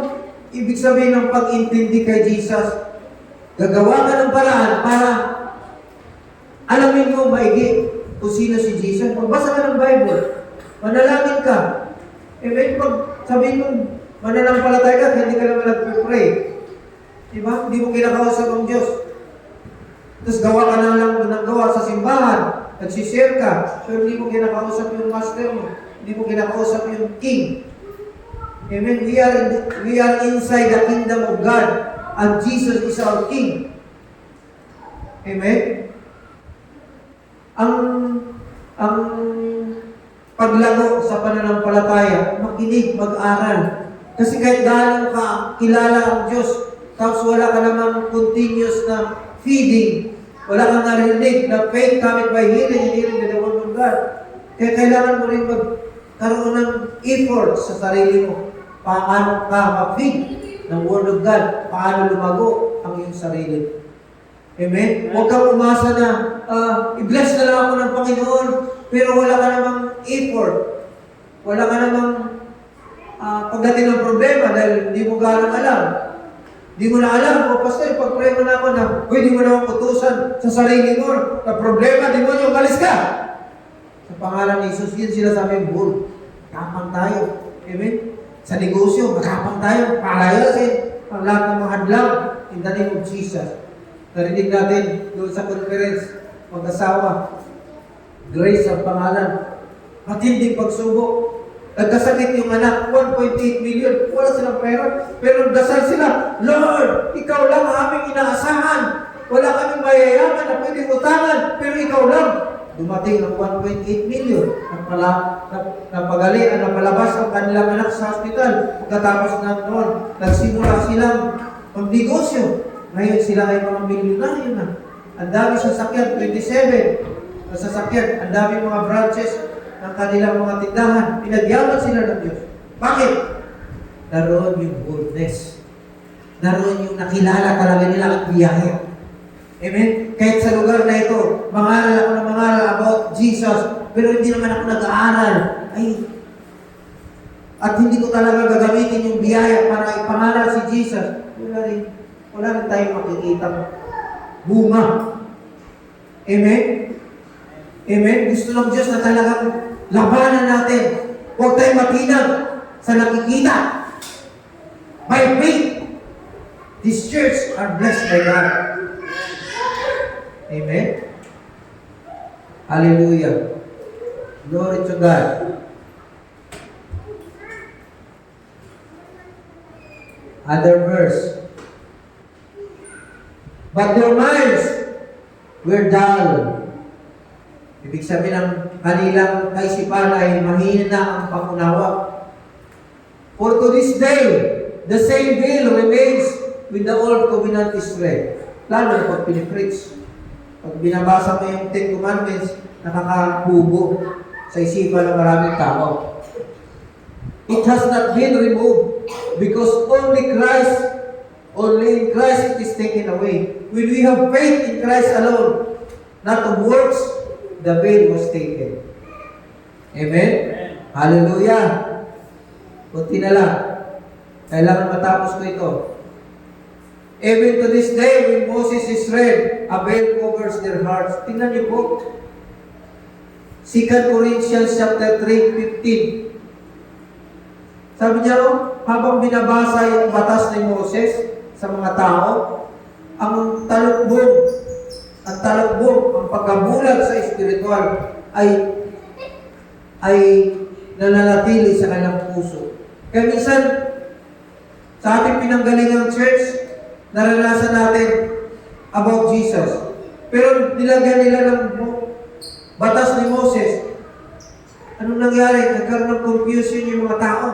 Speaker 3: ibig sabihin ng pag-intindi kay Jesus? Gagawa ka ng paraan para alamin mo maigi kung sino si Jesus. Magbasa ka ng Bible. Manalangin ka. Amen? Pag sabihin mo, mananampalataya ka, hindi ka naman nag-pray. Diba? Hindi mo kinakausap ang Diyos. Tapos gawa ka na lang ng gawa sa simbahan. Nagsishare ka. So hindi mo kinakausap yung master mo. Hindi mo kinakausap yung king. Amen? We are inside the kingdom of God. And Jesus is our king. Amen? Ang paglago sa pananampalataya, makinig, mag-aral. Kasi kahit gaano ka kilala ang Diyos, tapos wala ka namang continuous na feeding, wala kang narinig na faith coming by hearing and hearing by the word of God. Kaya kailangan mo rin magkaroon ng effort sa sarili mo. Paano ka mag-feed ng word of God? Paano lumago ang iyong sarili? Amen? Huwag kang umasa na, i-bless na lang ako ng Panginoon, pero wala ka namang effort. Wala ka namang pagdating ng problema dahil hindi mo galang alam. Hindi mo na alam, o pastor, pag-pray mo na ako na pwede mo na akong utusan sa sarili mo na problema, demonyo, umalis ka! Sa pangalan ni Jesus, yun sila sabi, bull. Kapang tayo. Amen? Sa negosyo, makapang tayo. Palayasin ang lahat ng mga hadlang in the name of Jesus. Narinig natin doon sa conference, mag-asawa, grace ang pangalan. Matinding pagsubok. Nagkasakit yung anak, 1.8 million. Wala silang pera. Pero nagdasal sila, Lord, ikaw lang ang aming inaasahan. Wala kaming mayayaman na pwedeng utangan, pero ikaw lang. Dumating ang 1.8 million. Napalabas ang kanilang anak sa hospital. Pagkatapos na noon, nagsimula silang magnegosyo. Ngayon sila ay mga milyonaryo na. Ang dami sasakyan, 27 na sasakyan. Ang dami mga branches ng kanilang mga tindahan. Pinagyaman sila ng Diyos. Bakit? Naroon yung boldness. Naroon yung nakilala talaga nila ang biyahe. Amen? Kahit sa lugar na ito, mangaral ako ng mangaral about Jesus, pero hindi naman ako nag-aaral. At hindi ko talaga gagamitin yung biyaya para ipangaral si Jesus. Wala rin tayong makikita bunga. Amen? Amen? Gusto ng Diyos na talagang labanan natin. Huwag tayong matinag sa nakikita. By faith, this church are blessed by God. Amen? Hallelujah. Glory to God. Other verse. But their minds were dull. Ibig sabihin ng kanilang kaisipan ay mahina ang pangunawa. For to this day, the same veil remains with the old covenant Israel. Lalo na pag pinipreach. Pag binabasa mo yung Ten Commandments, nakakabubo sa isipan ng maraming tao. It has not been removed because only in Christ it is taken away. When we have faith in Christ alone, not of works, the veil was taken. Amen? Hallelujah! Kunti na lang. Kailangan matapos ko ito. Even to this day, when Moses is read, a veil covers their hearts. Tingnan niyo po. 2 Corinthians chapter 3:15. Sabi niya, habang binabasa yung batas ni Moses sa mga tao, ang talukbong, ang pagkabulag sa espiritual ay nananatili sa kanilang puso. Kaya minsan, sa ating pinanggalingang church, naranasan natin about Jesus. Pero nilagyan nila ng batas ni Moses. Anong nangyari? Nagkaroon ng confusion yung mga tao.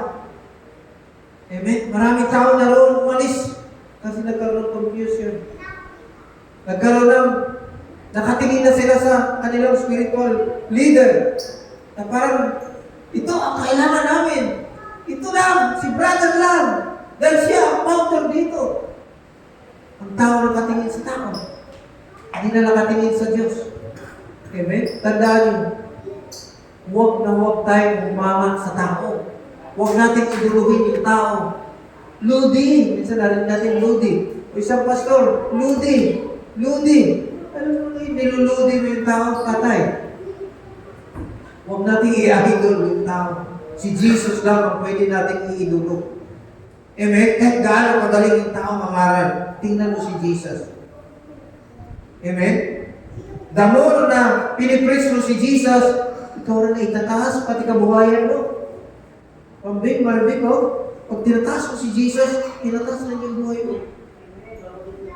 Speaker 3: Amen? Maraming tao na roon umalis kasi nagkaroon ng confusion. Nakatingin na sila sa kanilang spiritual leader na parang, ito ang kailangan namin. Ito lang, si brother lang. Dahil siya ang founder dito. Ang tao nakatingin sa tao. Hindi na nakatingin sa Diyos. Amen? Tandaan niyo, huwag na huwag tayong umaman sa tao. Huwag natin iduluhin yung tao. Ludi. Minsan narinig natin ludi. O isang pastor, ludi. Alam mo nga, niluludi mo yung tao, patay. Huwag natin i-idol yung tao. Si Jesus lang ang pwede natin i-idolo. Amen? Kahit gaano kagaling yung tao mangaral, tingnan mo si Jesus. Amen? The more na pinipreach mo si Jesus, ikaw rin na itataas, pati kabuhayan mo. Pambing, marabing mo. Pag tinataas mo si Jesus, tinataas na yung buhay mo.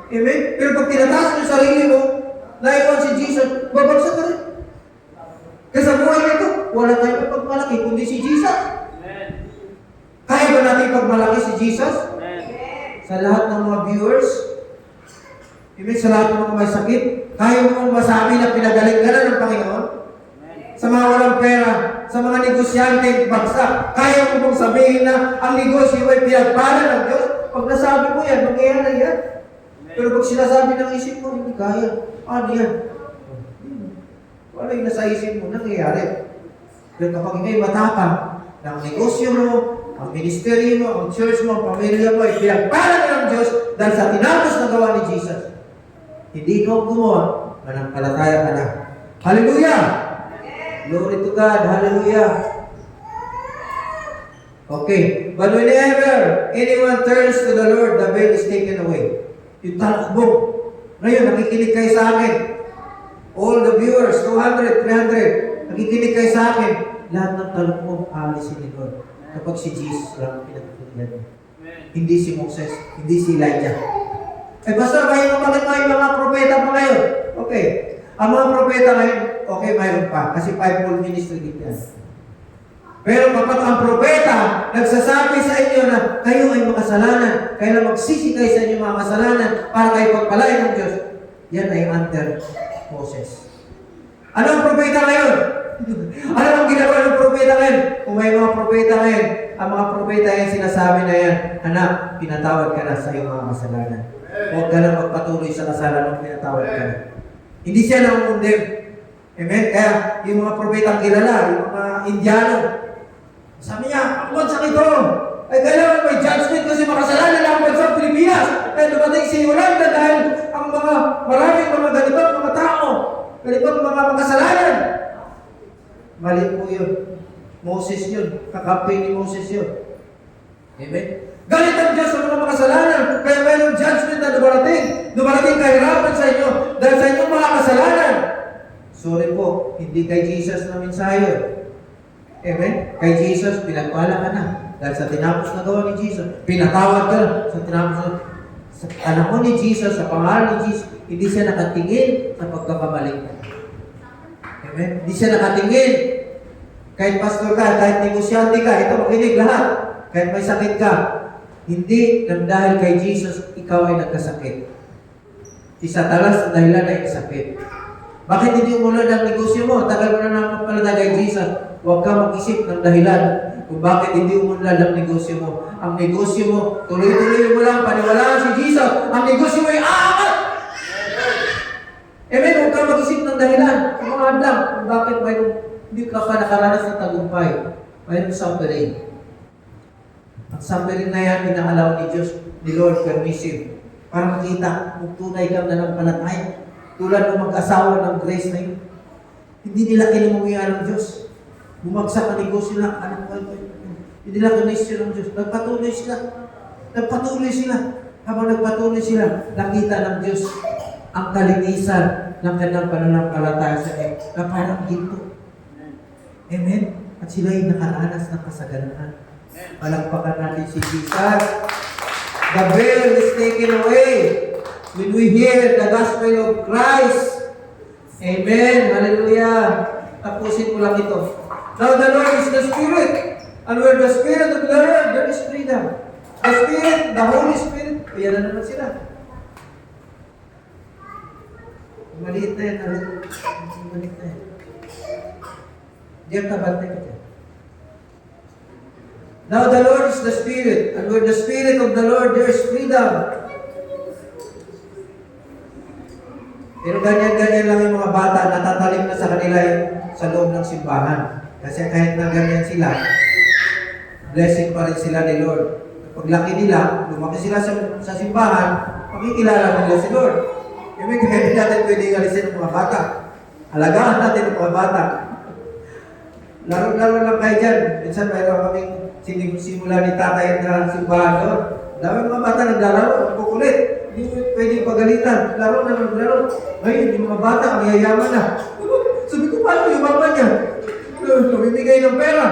Speaker 3: Amen? Pero pag tinataas mo yung sarili mo, naiwan si Jesus, babagsak ka rin. Kasi sa buhay nito, wala tayong pagmalaki, kundi si Jesus. Kaya ba natin pagmalaki si Jesus? Sa lahat ng mga viewers, amen, sa lahat ng mga may sakit, kaya mo masabi na pinagaling ka na ng Panginoon? Sa mga walang pera, sa mga negosyante, bagsak, kaya mo bang sabihin na ang negosyo ay pinagpala ng Diyos? Pag nasabi mo yan, mangyayari yan. Pero pag sinasabi ng isip mo, hindi kaya. Ano yan? Wala yung nasa isip mo, nangyayari. Pero kapag ikay matapang ng negosyo mo, ang ministeryo mo, ang church mo, ang pamilya mo, ay pinagpala ng Diyos dahil sa tinapos na gawa ni Jesus. Hindi ikaw gumawa, manampalataya ka na. Hallelujah! Glory to God. Hallelujah! Okay. But whenever anyone turns to the Lord, the veil is taken away. Yung talakbong. Ngayon, nakikinig kayo sa akin. All the viewers, 200, 300, nakikinig kayo sa akin. Lahat ng talakbong, aalisin ni Lord. Kapag si Jesus lang pinagpapalitan mo. Hindi si Moses, hindi si Elijah. Eh, basta kayo bakit may mga propeta pa ngayon? Okay. Ang mga propeta ngayon, okay, mayroon pa. Kasi fivefold ministry din yan. Pero kapag ang propeta nagsasabi sa inyo na kayo ay makasalanan, kaya magsisi kayo sa inyong mga kasalanan para kayo pagpalain ng Diyos, yan ay under Moses. Ano ang propeta ngayon? Ano ang ginawa ng propeta ngayon? Kung may mga propeta ngayon, ang mga propeta yung sinasabi na yan, anak, pinatawad ka na sa iyong mga kasalanan. Huwag ka na magpatuloy sa kasalanan, pinatawad ka na. Hindi siya nangungundim. Amen? Kaya yung mga propetang kilala, yung mga Indiano, sabi niya, ang bansa ito, ay kailangan may judgment kasi makasalanan na ang bansa Pilipinas. Kaya dumating si Yolanda dahil ang maraming mga ganitong mga tao, ganitong mga makasalanan. Mali po yun. Moses yun. Kakampi ni Moses yun. Amen? Galit ang Diyos sa mga makasalanan. Kaya mayroong judgment na dumarating. Dumarating kahirapan sa inyo dahil sa inyong mga kasalanan. Sorry po, hindi kay Jesus na mensahe. Amen? Kay Jesus, pinagpala ka na. Dahil sa tinapos na gawa ni Jesus, pinatawad ka na. Sa tinapos na sa panahon ni Jesus, sa pangalan ni Jesus, hindi siya nakatingin sa pagkakamali. Amen? Hindi siya nakatingin. Kahit pastor ka, kahit negosyante ka, ito makinig lahat. Kahit may sakit ka, hindi nang dahil kay Jesus, ikaw ay nagkasakit. Isa talas ang dahilan ay sakit. Bakit hindi umunod ang negosyo mo? Tagal mo na naman pala kay Jesus. Huwag ka mag-isip ng dahilan kung bakit hindi umunlad ang negosyo mo. Ang negosyo mo, tuloy-tuloy mo lang, paniwalaan si Jesus. Ang negosyo mo ay aangat! Amen? Huwag ka mag-isip ng dahilan. Kung mga adlang, kung bakit hindi ka pa nakaranas ng tagumpay. Mayroong suffering. Ang suffering na yan, inaalaw ni Diyos, ni Lord, permissive. Para makita kung tunay kang nanampalataya. Tulad ng mag-asawa ng grace na yun. Hindi nila kinamuhian ng Diyos. Bumagsak ang negosyo lang. Hindi nila kinisyo ng Diyos. Nagpatuloy sila. Nagpatuloy sila. Habang nagpatuloy sila, nakita ng Diyos ang kalinisan ng kanyang pananampalataya sa iyo na parang ginto. Amen? At sila ay nakaranas ng kasaganahan. Palagpakan natin si Jesus. The veil is taken away when we hear the gospel of Christ. Amen. Hallelujah. Tapusin mo lang ito. Now the Lord is the Spirit. And where the Spirit of the Lord, there is freedom. The Spirit, the Holy Spirit, kaya na naman sila. Maliit na yan. Maliit na yan. Diyan kabante ka dyan. Now the Lord is the Spirit. And where the Spirit of the Lord, there is freedom. Pero ganyan-ganyan lang yung mga bata, natatalim na sa kanila sa loob ng simbahan. Kasi kahit na ganyan sila, blessing pa rin sila ni Lord. Pag laki nila, lumaki sila sa simbahan, makikilala nila si Lord. Ibig hindi natin pwedeng alisin ng mga bata. Alagaan natin ang mga bata. Laro-laro lang kayo dyan. Minsan mayroon kaming simula ni tatay na simbahan doon. Dami mga bata naglalaro, ang kukulit. Hindi pwedeng pagalitan. Laro na maglaro. Ngayon, yung mga bata, ang yayaman na. Sabi ko, paano yung mama niya? Lumimigay ng pera.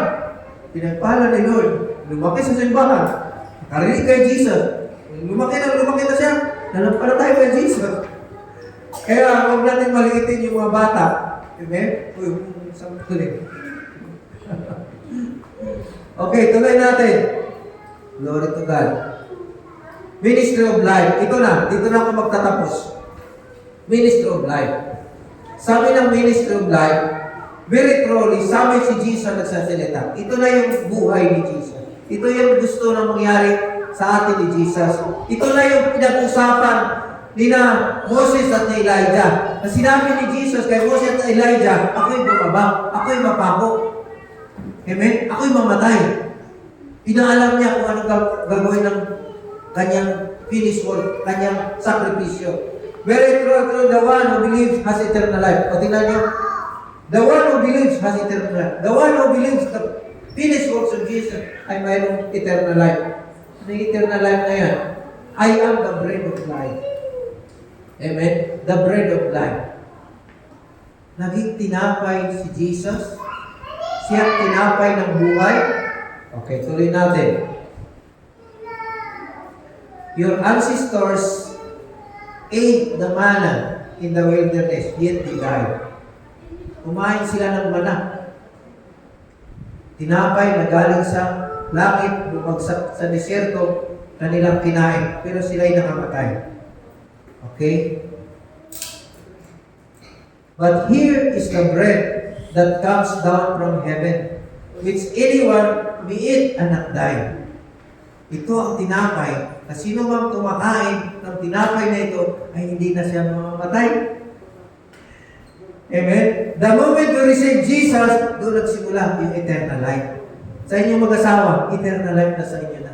Speaker 3: Pinagpala ni Lord. Lumaki sa simbahan. Nakarinig kay Jesus. Lumaki na siya. Nalampala tayo kay Jesus. Kaya huwag natin maliitin yung mga bata. Amen? Uy, saan tuloy? Okay, tuloy natin. Glory to God. Ministry of Life. Ito na. Dito na ako magtatapos. Ministry of Life. Sabi ng Ministry of Life, very truly, sabi si Jesus nagsasalita. Ito na yung buhay ni Jesus. Ito yung gusto na mangyari sa atin ni Jesus. Ito na yung pinag-usapan ni na Moses at ni Elijah. Na sinabi ni Jesus kay Moses at Elijah, ako'y bumaba, ako'y mapako. Amen? Ako'y mamatay. Inaalam niya kung anong gagawin ng kanyang finished work, kanyang sakripisyo. Very true, the one who believes has eternal life. O tingnan niyo, the one who believes has eternal life. The one who believes the finished works of Jesus ay mayroong eternal life. Ano yung eternal life na yan? I am the bread of life. Amen? The bread of life. Naging tinapay si Jesus. Siyang tinapay ng buhay. Okay, tuloy natin. Your ancestors ate the manna in the wilderness, yet they died. Kumain sila ng mana. Tinapay na galing sa langit, bumagsak sa desierto, kanilang kinain, pero sila'y nakamatay. Okay? But here is the bread that comes down from heaven, which anyone may eat and not die. Ito ang tinapay na sino mang kumakain ng tinapay na ito ay hindi na siya mamamatay. Amen? The moment you receive Jesus, doon nagsimula yung eternal life. Sa inyong mag-asawa, eternal life na sa inyo na.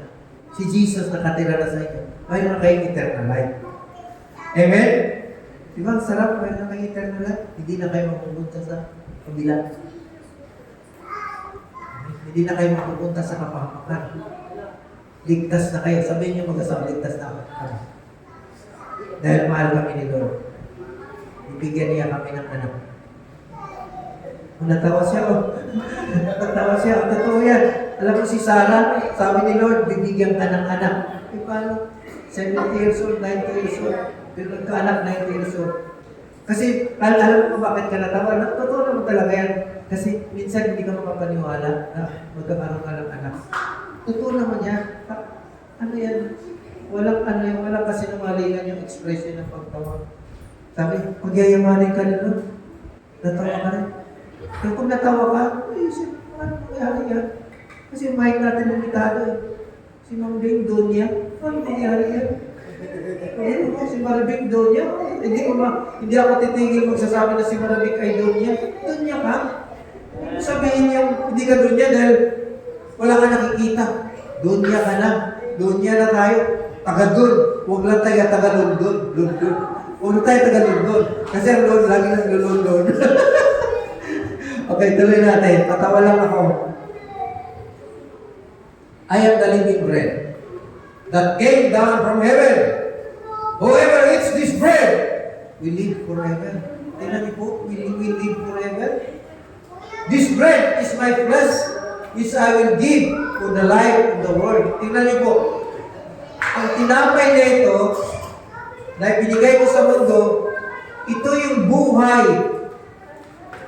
Speaker 3: Si Jesus nakatira na sa inyo. Mayroon na kayong eternal life. Amen? Di ba, ang sarap, mayroon na kayong eternal life. Hindi na kayo mapupunta sa kabila. Hindi na kayo mapupunta sa kapahamakan. Ligtas na kayo. Sabihin niyo mag-asawa, ligtas na ako. Dahil mahal kami ni Lord. Ibigyan niya kami ng anak. Natawa siya, oh. Natawa siya. Totoo yan. Alam mo si Sarah, sabi ni Lord, bibigyan ka ng anak. E paano? 70 years old, 90 years old. Pero nagkaanak, 90 years old. Kasi, alam mo bakit ka natawa? Totoo naman talaga yan. Kasi minsan hindi ka makapaniwala na magkakaroon ka ng anak. Totoo naman yan. Ano yan? Walang kasinungalingan yung expression ng pagtawa. Sabi, pagyayamanin ka na nun. Natawa ka rin. Pero kung natawa ka, isip, ano nangyari yan? Kasi mic natin limitado eh. Si Ma'am Bing Donya, ano nangyari yan? Ano mo, si Maribik Donya? Hindi ako titigil magsasabi na si Maribik ay Donya. Donya ka? Sabihin niya, hindi ka Donya dahil wala ka nakikita. Donya ka na. Donya na tayo. Taga-dun. Huwag lang tayo taga-lundon. Lundon. Huwag na tayo taga-lundon. Kasi ang Lord lagi nang lundon. Okay, tuloy natin. Patawa lang ako. I am the living bread that came down from heaven. Whoever eats this bread will live forever. Tingnan niyo po, will live forever. This bread is my flesh, which I will give for the life of the world. Tingnan niyo po, ang tinapay na ito, na ibinigay ko sa mundo, ito yung buhay.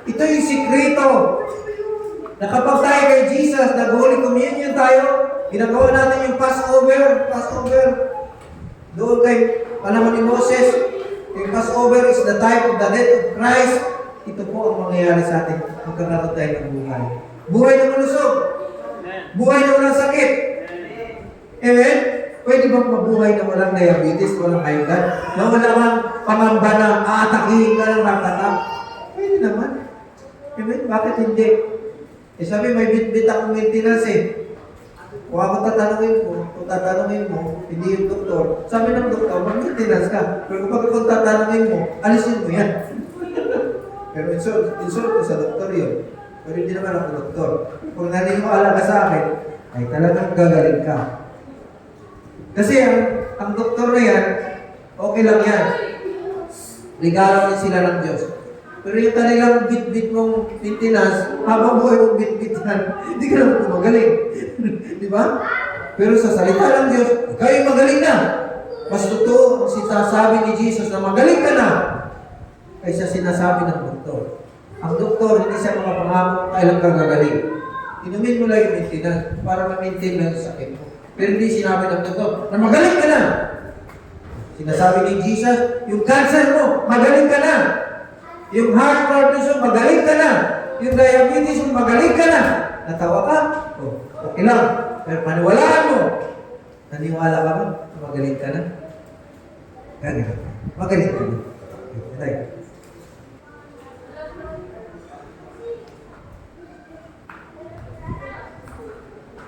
Speaker 3: Ito yung sikreto. Na kapag tayo kay Jesus, nag-Holy Communion tayo, ginagawa natin yung Passover. Doon kay panahon ni Moses, yung Passover is the type of the death of Christ. Ito po ang mangyayari sa atin. Magkakaroon tayo ng buhay. Buhay na malusog. Buhay na walang sakit. Amen? Pwede bang mabuhay na walang diabetes, walang high blood? Na wala kang pangamba na aatakihin ka ng ratatak? Pwede naman. Amen? Bakit hindi? Sabi, may bit-bit akong maintenance eh. Kung ako tatanungin mo, hindi yung doktor. Sabi ng doktor, mag-maintenance ka. Pero kung tatanungin mo, alisin mo yan. Pero insult ko sa doktor yun. Pero hindi naman ako doktor. Kung naniniwala ka sa akin, ay talagang gagaling ka. Kasi ang doktor na yan, okay lang yan. Regalo din sila ng Diyos. Pero yung kanilang bit-bit mong maintenance, habang buhay mong bit-bit yan, hindi ka naman gumagaling. Di ba? Pero sa salita ng Diyos, kayo magaling na. Mas totoo ang sinasabi ni Jesus na magaling ka na kaysa sinasabi ng doktor. Ang doktor, hindi siya makapangako kailang ka gagaling. Inumin mo lang yung maintenance para ma-maintain lang yung sakit mo. Pero hindi sinabi ng doktor na magaling ka na. Sinasabi ni Jesus, yung cancer mo, magaling ka na. Yung heart condition, magaling ka na. Yung diabetes mo, magaling ka na. Natawa ka? Okay lang. Pero paniwalaan mo. Naniwala ka ba? Magaling ka na? Magaling ka na. Okay.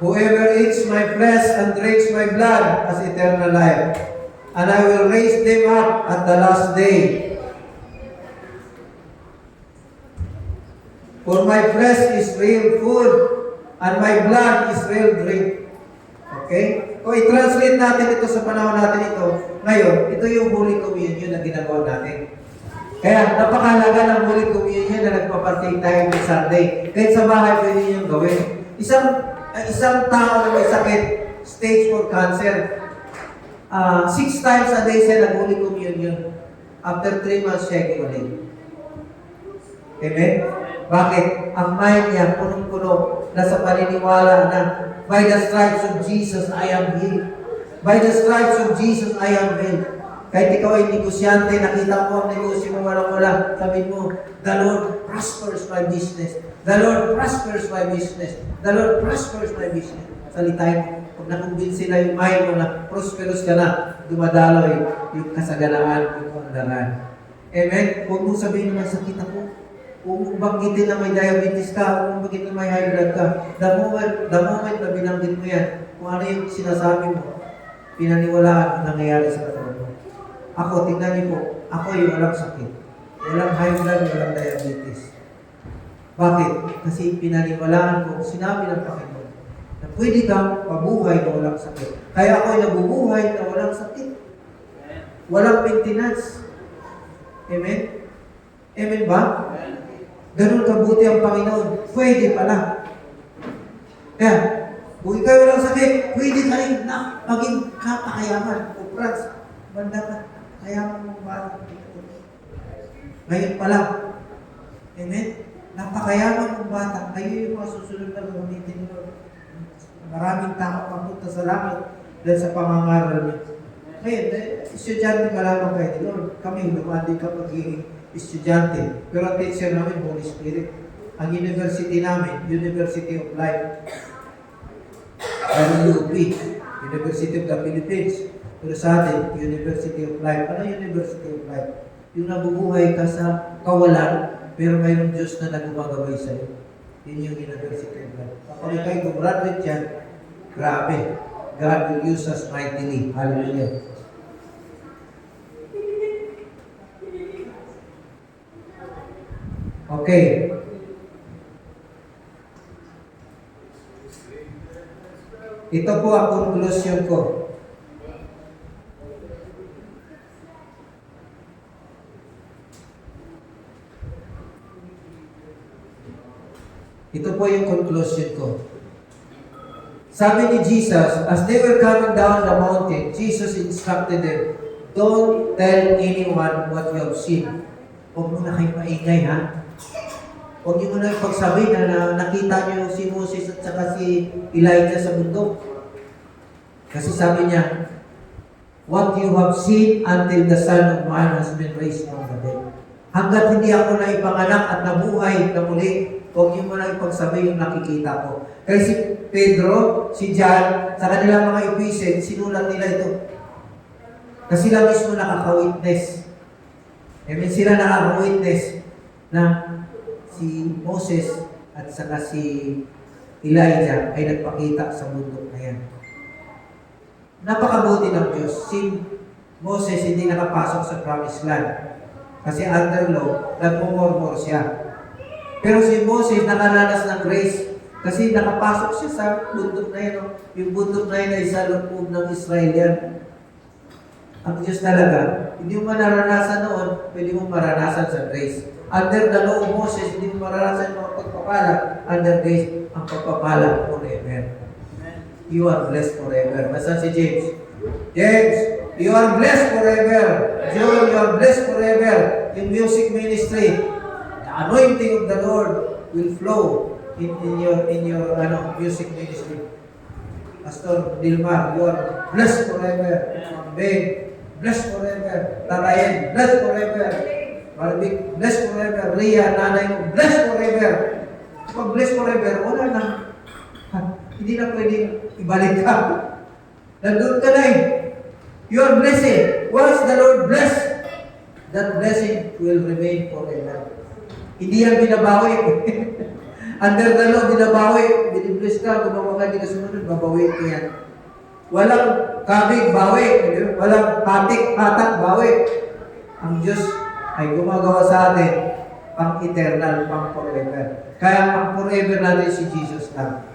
Speaker 3: Whoever eats my flesh and drinks my blood has eternal life, and I will raise them up at the last day. For my flesh is real food, and my blood is real drink. Okay? Kung i-translate natin ito sa panahon natin ito, ngayon, ito yung Holy Communion na ginagawa natin. Kaya napakahalaga ng Holy Communion na nagpapartake tayo ng Sunday. Kahit sa bahay, pwede niyong gawin. Isang tao na may sakit, stage 4 cancer, 6 times a day siya nag-Holy Communion. After 3 months, siya ulit. Amen? Bakit? Ang mind niya, punong-puno, nasa paniniwala na, by the stripes of Jesus, I am healed. By the stripes of Jesus, I am healed. Kahit ikaw ay negosyante, nakita mo ang negosyo mo walang-wala, sabi mo, the Lord prospers my business. The Lord prospers my business. The Lord prospers my business. Salitain mo. Pag nakumbinsi na yung mind mo na prosperous ka na, dumadaloy yung kasaganaan, yung kaunlaran. Amen? Huwag mong sabihin naman, sakit ako. Huwag mong banggitin na may diabetes ka, huwag mong banggitin na may high blood ka. The moment na binanggit mo yan, kung ano yung sinasabi mo, pinaniwalaan ang nangyayari sa katawan mo. Ako, tingnan niyo po, ako yung walang sakit. Walang high blood, walang diabetes. Bakit? Kasi pinaniwalaan ko, sinabi ng Panginoon, na pwede kang mabuhay na walang sakit. Kaya ako ay nabubuhay na walang sakit. Walang maintenance. Amen? Amen ba? Ganun kabuti ang Panginoon. Pwede pala. Kaya, kung ikaw walang sakit, pwede ka rin na maging kapakayaman. O Franz, banda ka. Kayaman mo ba? Ngayon pa lang. Amen? Napakayaman ng bata. Kayo yung mga susunod na gamitin nyo. Maraming tao papunta sa langit dahil sa pangangaral niyo. Ngayon, estudyante ka lamang kayo. Lord, kami, lumandi ka magiging estudyante. Pero ang teacher namin, Holy Spirit. Ang university namin, University of Life. UP, University of the Philippines. Pero sa atin, University of Life. Ano University of Life? Yung nabubuhay ka sa kawalan, pero mayroong Diyos na nagumagabay sa iyo. Yun yung University of Life. Kung kayo gumraduate yan, grabe. God will use us mightily. Hallelujah. Okay. Ito po ang conclusion ko. Ito po yung conclusion ko. Sabi ni Jesus, as they were coming down the mountain, Jesus instructed them, don't tell anyone what you have seen. Huwag mo na kayo maingay, ha? Huwag niyo muna ipagsabi na nakita niyo si Moses at saka si Elijah sa bundok. Kasi sabi niya, what you have seen until the Son of Man has been raised from the dead. Hanggat hindi ako na ipanganak at nabuhay na muli, huwag niyo muna ipagsabi yung nakikita ko. Kaya si Pedro, si John, sa kanilang mga episode, sinulat nila ito. Kasi sila mismo nakaka-witness. Sila nakaka-witness na si Moses at saka si Elijah ay nagpakita sa bundok na yan. Napakabuti ng Diyos. Si Moses hindi nakapasok sa promised land. Kasi under law, nagmumurmur siya. Pero si Moses nakaranas ng grace kasi nakapasok siya sa bundok na yan. Yung bundok na yan ay sa loob ng Israel yan. Ang Diyos talaga, hindi mo mararanasan noon, pwede mo maranasan sa grace. Under the law of Moses, hindi mo maranasan yung pagpapala. Under grace, ang pagpapala forever. You are blessed forever. Basta si James. James, you are blessed forever. Joel, you are blessed forever. In music ministry, the anointing of the Lord will flow in your music ministry. Pastor Dilmar, you are blessed forever. Ben, blessed forever. Tatayen, blessed forever. Marvick, blessed forever. Ria, nanay mo, blessed forever. Pag blessed forever, wala na. Hindi na pwedeng ibalik ka. Nandun ka na eh. You are blessed. Once the Lord bless, that blessing will remain forever. Hindi yan binabawi. Under the law, binabawi. Binibless ka, gumawa ka, di ka sumunod, babawiin ko yan. Walang kabig, bawi. Walang patik, patak, bawi. Ang Diyos ay gumagawa sa atin pang eternal, pang forever. Kaya pang forever natin si Jesus lang.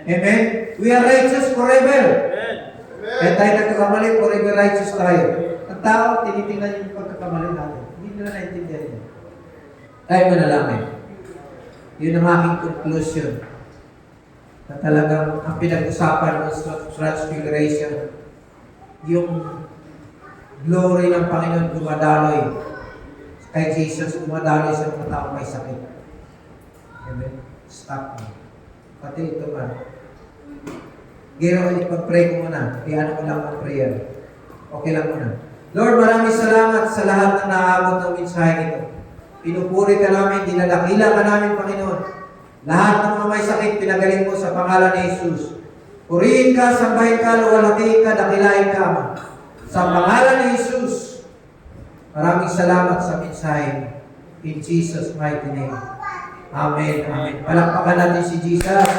Speaker 3: Amen? We are righteous forever. Kaya tayo nagkakamali, forever righteous tayo. Ang tao, tinitingnan yung pagkakamali natin. Hindi nila naintindihan yun. Tayo manalangin. Yun ang aking conclusion. Na talagang ang pinag-usapan ng transfiguration, yung glory ng Panginoon dumadaloy kay Jesus, dumadaloy sa mga tao may sakit. Amen? Stop mo. Pati ito man. Gero, ipag-pray ko muna. Iyan ko lang ang prayer. Okay lang muna. Lord, maraming salamat sa lahat ng naabot ng mensahe nito. Pinupuri ka namin, dinadakila ka namin, Panginoon. Lahat ng mga may sakit, pinagaling mo sa pangalan ni Jesus. Purihin ka, sambahin ka, luwalhatiin ka, dakilain ka, Ama. Sa pangalan ni Jesus, maraming salamat sa mensahe. In Jesus' mighty name. Amen. Amen. Palakpakan natin si Jesus.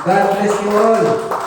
Speaker 3: God bless you all.